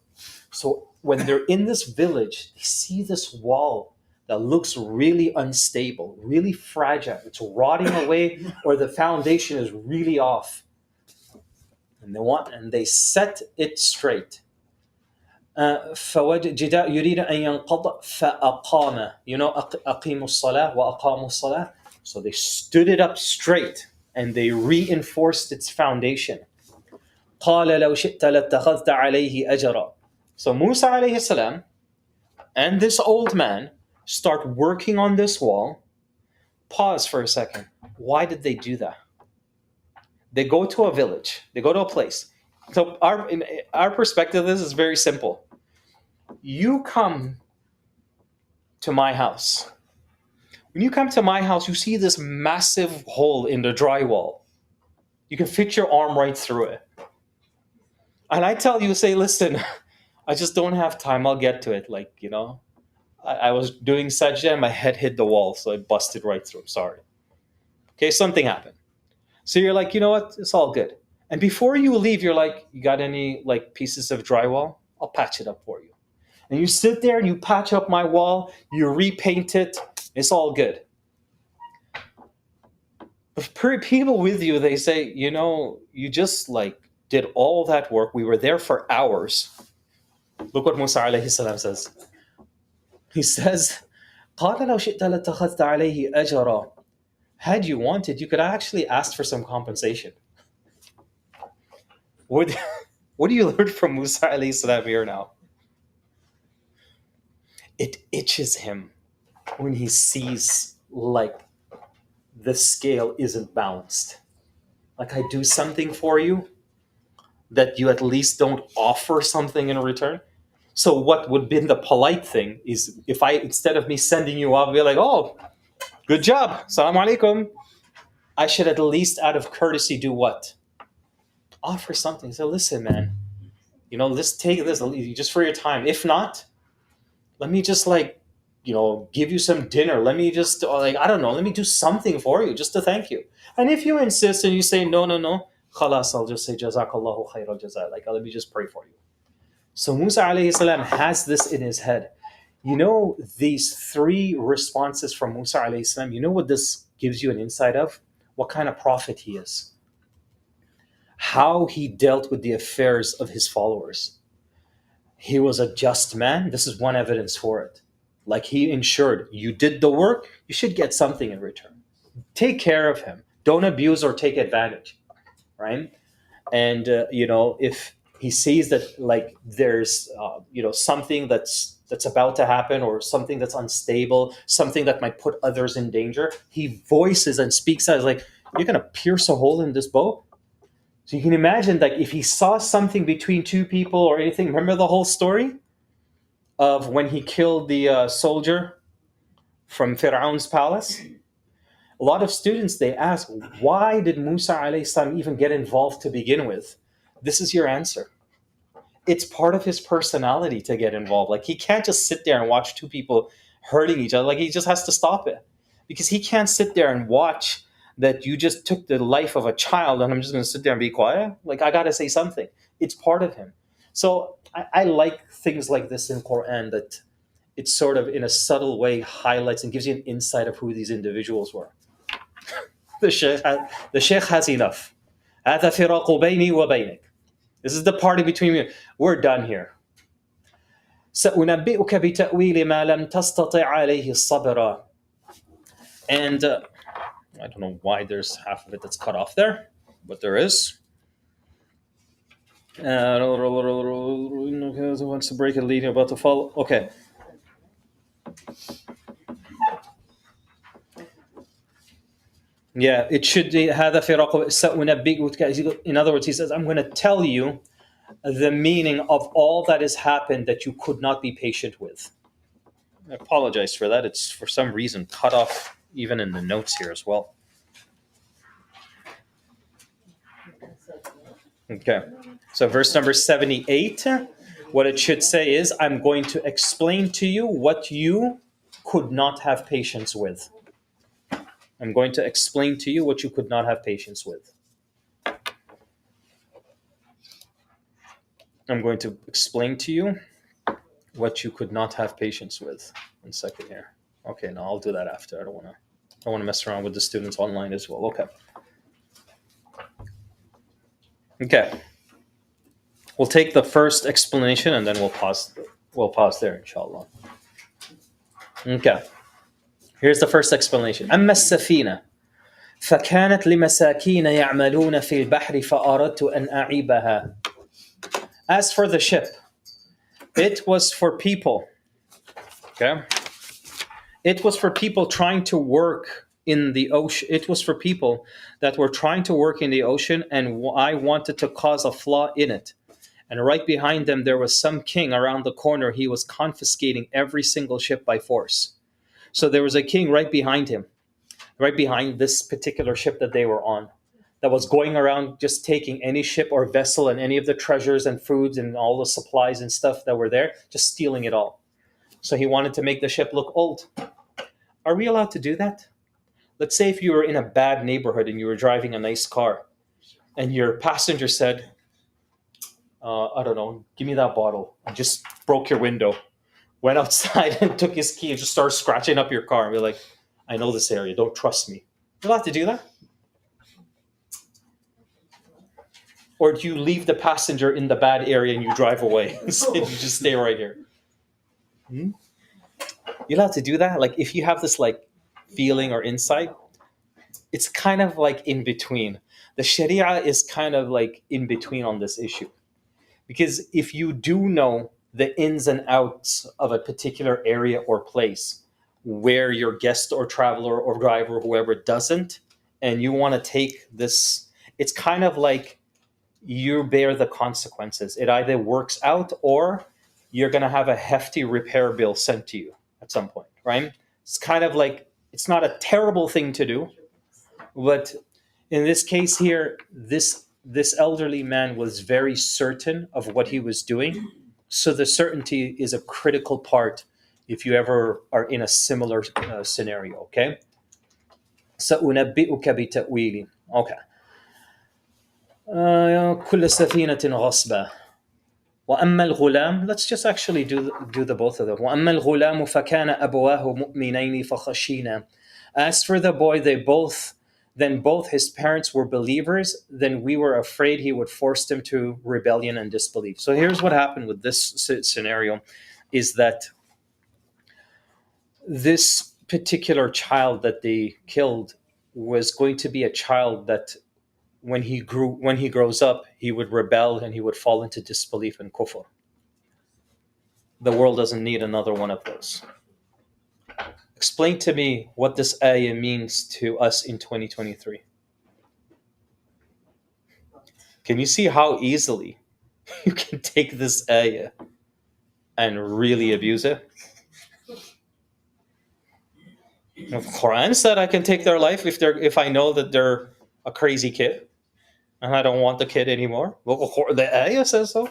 So when they're in this village, they see this wall that looks really unstable, really fragile. It's rotting away, or the foundation is really off. And they set it straight. جدار يريد أن ينقض فأقام. You know, أقيموا الصلاة وأقاموا الصلاة. So they stood it up straight and they reinforced its foundation. قال لو شئت لاتخذت عليه أجرا. So Musa alayhi salam and this old man start working on this wall. Pause for a second. Why did they do that? They go to a village. They go to a place. So our perspective, this is very simple. You come to my house. When you come to my house, you see this massive hole in the drywall. You can fit your arm right through it. And I tell you, say, listen, I just don't have time. I'll get to it. Like, you know, I was doing sajda and my head hit the wall, so I busted right through. Sorry. Okay, something happened. So you're like, you know what? It's all good. And before you leave, you're like, you got any like pieces of drywall? I'll patch it up for you. And you sit there and you patch up my wall, you repaint it, it's all good. The people with you, they say, you just like did all that work. We were there for hours. Look what Musa alayhi salam says. He says, قال لو شئت لاتخذت عليه أجرا. Had you wanted, you could actually ask for some compensation. What, what do you learn from Musa alayhi salam here now? It itches him when he sees like the scale isn't balanced. Like I do something for you that you at least don't offer something in return. So what would be the polite thing is if I, instead of me sending you off, be like, oh, good job, salam alaikum. I should at least out of courtesy do what? Offer something. So listen, man, let's take this just for your time. If not, let me just like, give you some dinner. Let me just like, I don't know, let me do something for you just to thank you. And if you insist and you say, no, khalas, I'll just say, jazakallahu khairal jaza. Like, let me just pray for you. So Musa alayhi salam has this in his head. These three responses from Musa alayhi salam, what this gives you an insight of? What kind of prophet he is. How he dealt with the affairs of his followers. He was a just man. This is one evidence for it. Like he ensured, you did the work, you should get something in return. Take care of him. Don't abuse or take advantage, right? And if he sees that like there's something that's about to happen or something that's unstable, something that might put others in danger, he voices and speaks out like, you're gonna pierce a hole in this boat. So you can imagine that if he saw something between two people or anything, remember the whole story of when he killed the soldier from Fir'aun's palace? A lot of students, they ask, why did Musa alayhi salam even get involved to begin with? This is your answer. It's part of his personality to get involved. Like he can't just sit there and watch two people hurting each other. Like he just has to stop it. Because he can't sit there and watch that you just took the life of a child and I'm just going to sit there and be quiet. Like I got to say something. It's part of him. So I like things like this in Quran, that it sort of in a subtle way highlights and gives you an insight of who these individuals were. The Sheikh has enough. هذا فراق بيني وبينك. This is the party between me. We're done here. سأنبئك بتأويل ما لم تستطع عليه الصبر. And I don't know why there's half of it that's cut off there, but there is. Wants to break it, leading about to follow. Okay. Yeah, it should be هذا فراق سأنبئك. In other words, he says, I'm going to tell you the meaning of all that has happened that you could not be patient with. I apologize for that. It's for some reason cut off even in the notes here as well. Okay, so verse number 78, what it should say is, I'm going to explain to you what you could not have patience with. I'm going to explain to you what you could not have patience with. I'm going to explain to you what you could not have patience with. 1 second here. Okay, no, I'll do that after. I don't want to mess around with the students online as well. Okay. We'll take the first explanation and then we'll pause. We'll pause there, inshallah. Okay. Here's the first explanation. أما السفينة فكانت لمساكين يعملون في البحر فأردت أن أعيبها. As for the ship, it was for people. Okay. It was for people trying to work in the ocean. It was for people that were trying to work in the ocean, and I wanted to cause a flaw in it. And right behind them, there was some king around the corner. He was confiscating every single ship by force. So there was a king right behind him, right behind this particular ship that they were on, that was going around just taking any ship or vessel and any of the treasures and foods and all the supplies and stuff that were there, just stealing it all. So he wanted to make the ship look old. Are we allowed to do that? Let's say if you were in a bad neighborhood and you were driving a nice car and your passenger said, I don't know, give me that bottle, and just broke your window, went outside and took his key and just started scratching up your car and be like, I know this area, don't trust me. You're allowed to do that? Or do you leave the passenger in the bad area and you drive away? So you just stay right here. Hmm? You're allowed to do that. Like if you have this like feeling or insight, it's kind of like in between. The Sharia is kind of like in between on this issue. Because if you do know the ins and outs of a particular area or place where your guest or traveler or driver or whoever doesn't, and you want to take this, it's kind of like you bear the consequences. It either works out or you're going to have a hefty repair bill sent to you at some point, right? It's kind of like it's not a terrible thing to do, but in this case here, this elderly man was very certain of what he was doing. So the certainty is a critical part if you ever are in a similar scenario. Okay. سأنبئك بتأويلي. Okay. كل سفينة غصبة. وأما الغلام, let's just actually do the both of them. وأما الغلام فكان أبواه مؤمنين فخشينا. As for the boy, then both his parents were believers, then we were afraid he would force them to rebellion and disbelief. So here's what happened with this scenario, is that this particular child that they killed was going to be a child that when he grows up, he would rebel and he would fall into disbelief and kufr. The world doesn't need another one of those. Explain to me what this ayah means to us in 2023. Can you see how easily you can take this ayah and really abuse it? The Quran said I can take their life if I know that they're a crazy kid and I don't want the kid anymore. Well, the ayah says so.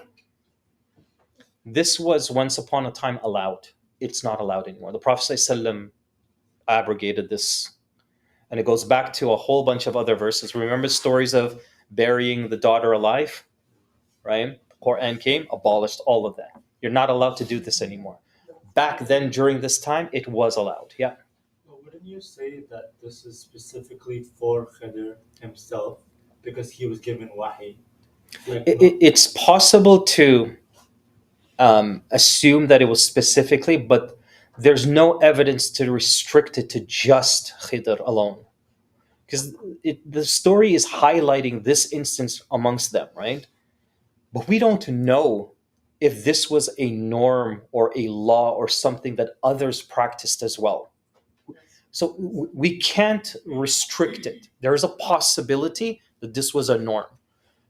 This was once upon a time allowed. It's not allowed anymore. The Prophet ﷺ abrogated this. And it goes back to a whole bunch of other verses. Remember stories of burying the daughter alive? Right? The Quran came, abolished all of that. You're not allowed to do this anymore. Back then, during this time, it was allowed. Yeah. But wouldn't you say that this is specifically for Khidr himself because he was given wahi? Like, It's possible to assume that it was specifically, but there's no evidence to restrict it to just Khidr alone. Because the story is highlighting this instance amongst them, right? But we don't know if this was a norm or a law or something that others practiced as well. So we can't restrict it. There is a possibility that this was a norm.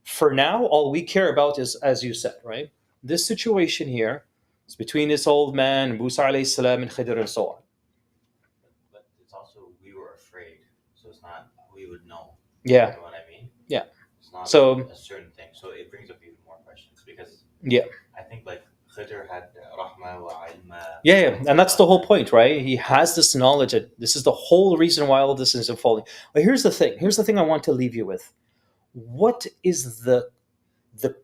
For now, all we care about is, as you said, right? This situation here is between this old man, Musa alayhi salam, and Khidr and so on. But it's also we were afraid, so it's not we would know. Yeah. You know what I mean? Yeah. It's not So a certain thing. So it brings up even more questions because yeah. I think like Khidr had rahma wa ilma. Yeah, and that's the whole point, right? He has this knowledge, and this is the whole reason why all this is unfolding. But here's the thing. Here's the thing I want to leave you with. What is the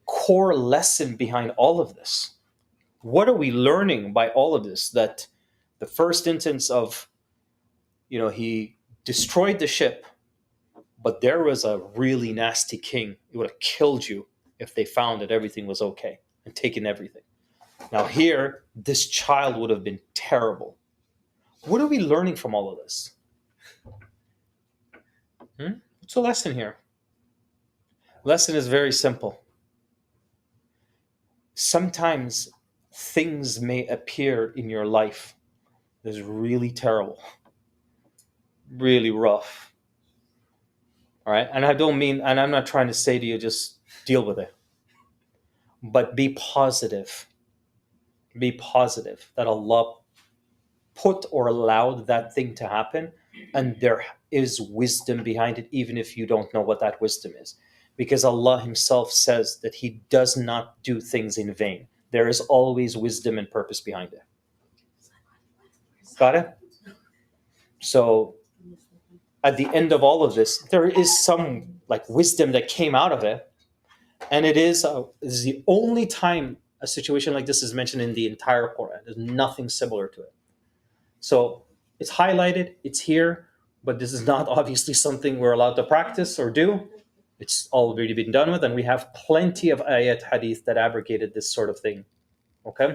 core lesson behind all of this? What are we learning by all of this? That the first instance of, he destroyed the ship, but there was a really nasty king. It would have killed you if they found that everything was okay and taken everything. Now here, this child would have been terrible. What are we learning from all of this? What's the lesson here? Lesson is very simple. Sometimes things may appear in your life as really terrible, really rough. All right? And I'm not trying to say to you, just deal with it. But be positive. Be positive that Allah put or allowed that thing to happen, and there is wisdom behind it, even if you don't know what that wisdom is. Because Allah Himself says that He does not do things in vain. There is always wisdom and purpose behind it. Got it? So at the end of all of this, there is some like wisdom that came out of it, and it is the only time a situation like this is mentioned in the entire Quran. There's nothing similar to it. So it's highlighted, it's here, but this is not obviously something we're allowed to practice or do. It's already been done with, and we have plenty of ayat hadith that abrogated this sort of thing. Okay?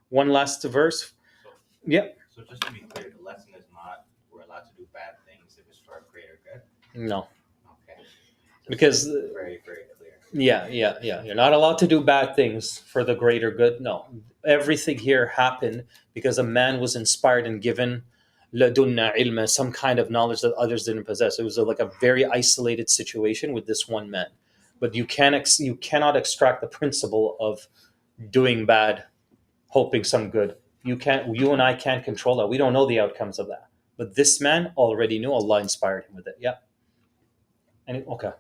One last verse. So, Yeah. so just to be clear, the lesson is not we're allowed to do bad things if it's for a greater good. No. Okay. Because Very, very clear. yeah. You're not allowed to do bad things for the greater good. No. Everything here happened because a man was inspired and given ladunna ilma, some kind of knowledge that others didn't possess. It was like a very isolated situation with this one man. But you cannot extract the principle of doing bad, hoping some good. You and I can't control that. We don't know the outcomes of that. But this man already knew. Allah inspired him with it. Yeah. Okay.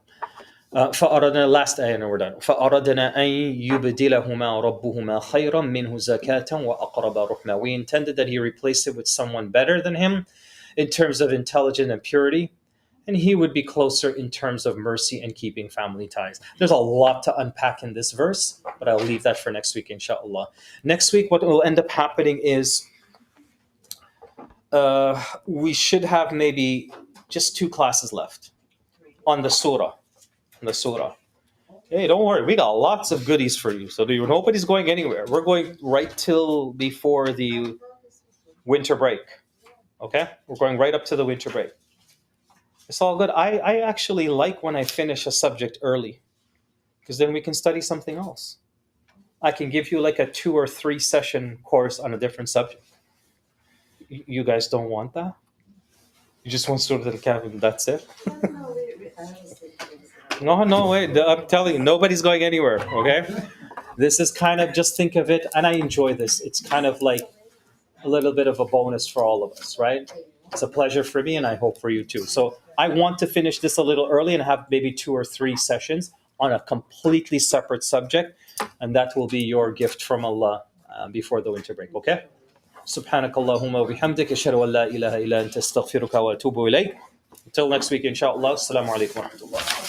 فأردنا last ayah and we're done. فأردنا أن يبدلهما ربهما خيرا منه زكاة وأقرب رحمة. We intended that he replace it with someone better than him in terms of intelligence and purity, and he would be closer in terms of mercy and keeping family ties. There's a lot to unpack in this verse, but I'll leave that for next week, inshallah. Next week, what will end up happening is we should have maybe just 2 classes left on the surah. Hey, don't worry, we got lots of goodies for you. So nobody's going anywhere. We're going right till before the winter break. Okay? We're going right up to the winter break. It's all good. I actually like when I finish a subject early, because then we can study something else. I can give you like a 2 or 3 session course on a different subject. You guys don't want that? You just want Surah Al Kahf and that's it? No, wait. I'm telling you, nobody's going anywhere, okay? This is kind of, just think of it, and I enjoy this. It's kind of like a little bit of a bonus for all of us, right? It's a pleasure for me, and I hope for you too. So I want to finish this a little early and have maybe 2 or 3 sessions on a completely separate subject, and that will be your gift from Allah before the winter break, okay? سبحانك اللهم وبحمدك أشهد أن لا إله إلا أنت أستغفرك وأتوب إليك. Until next week, inshallah. Assalamu alaikum wa rahmatullah.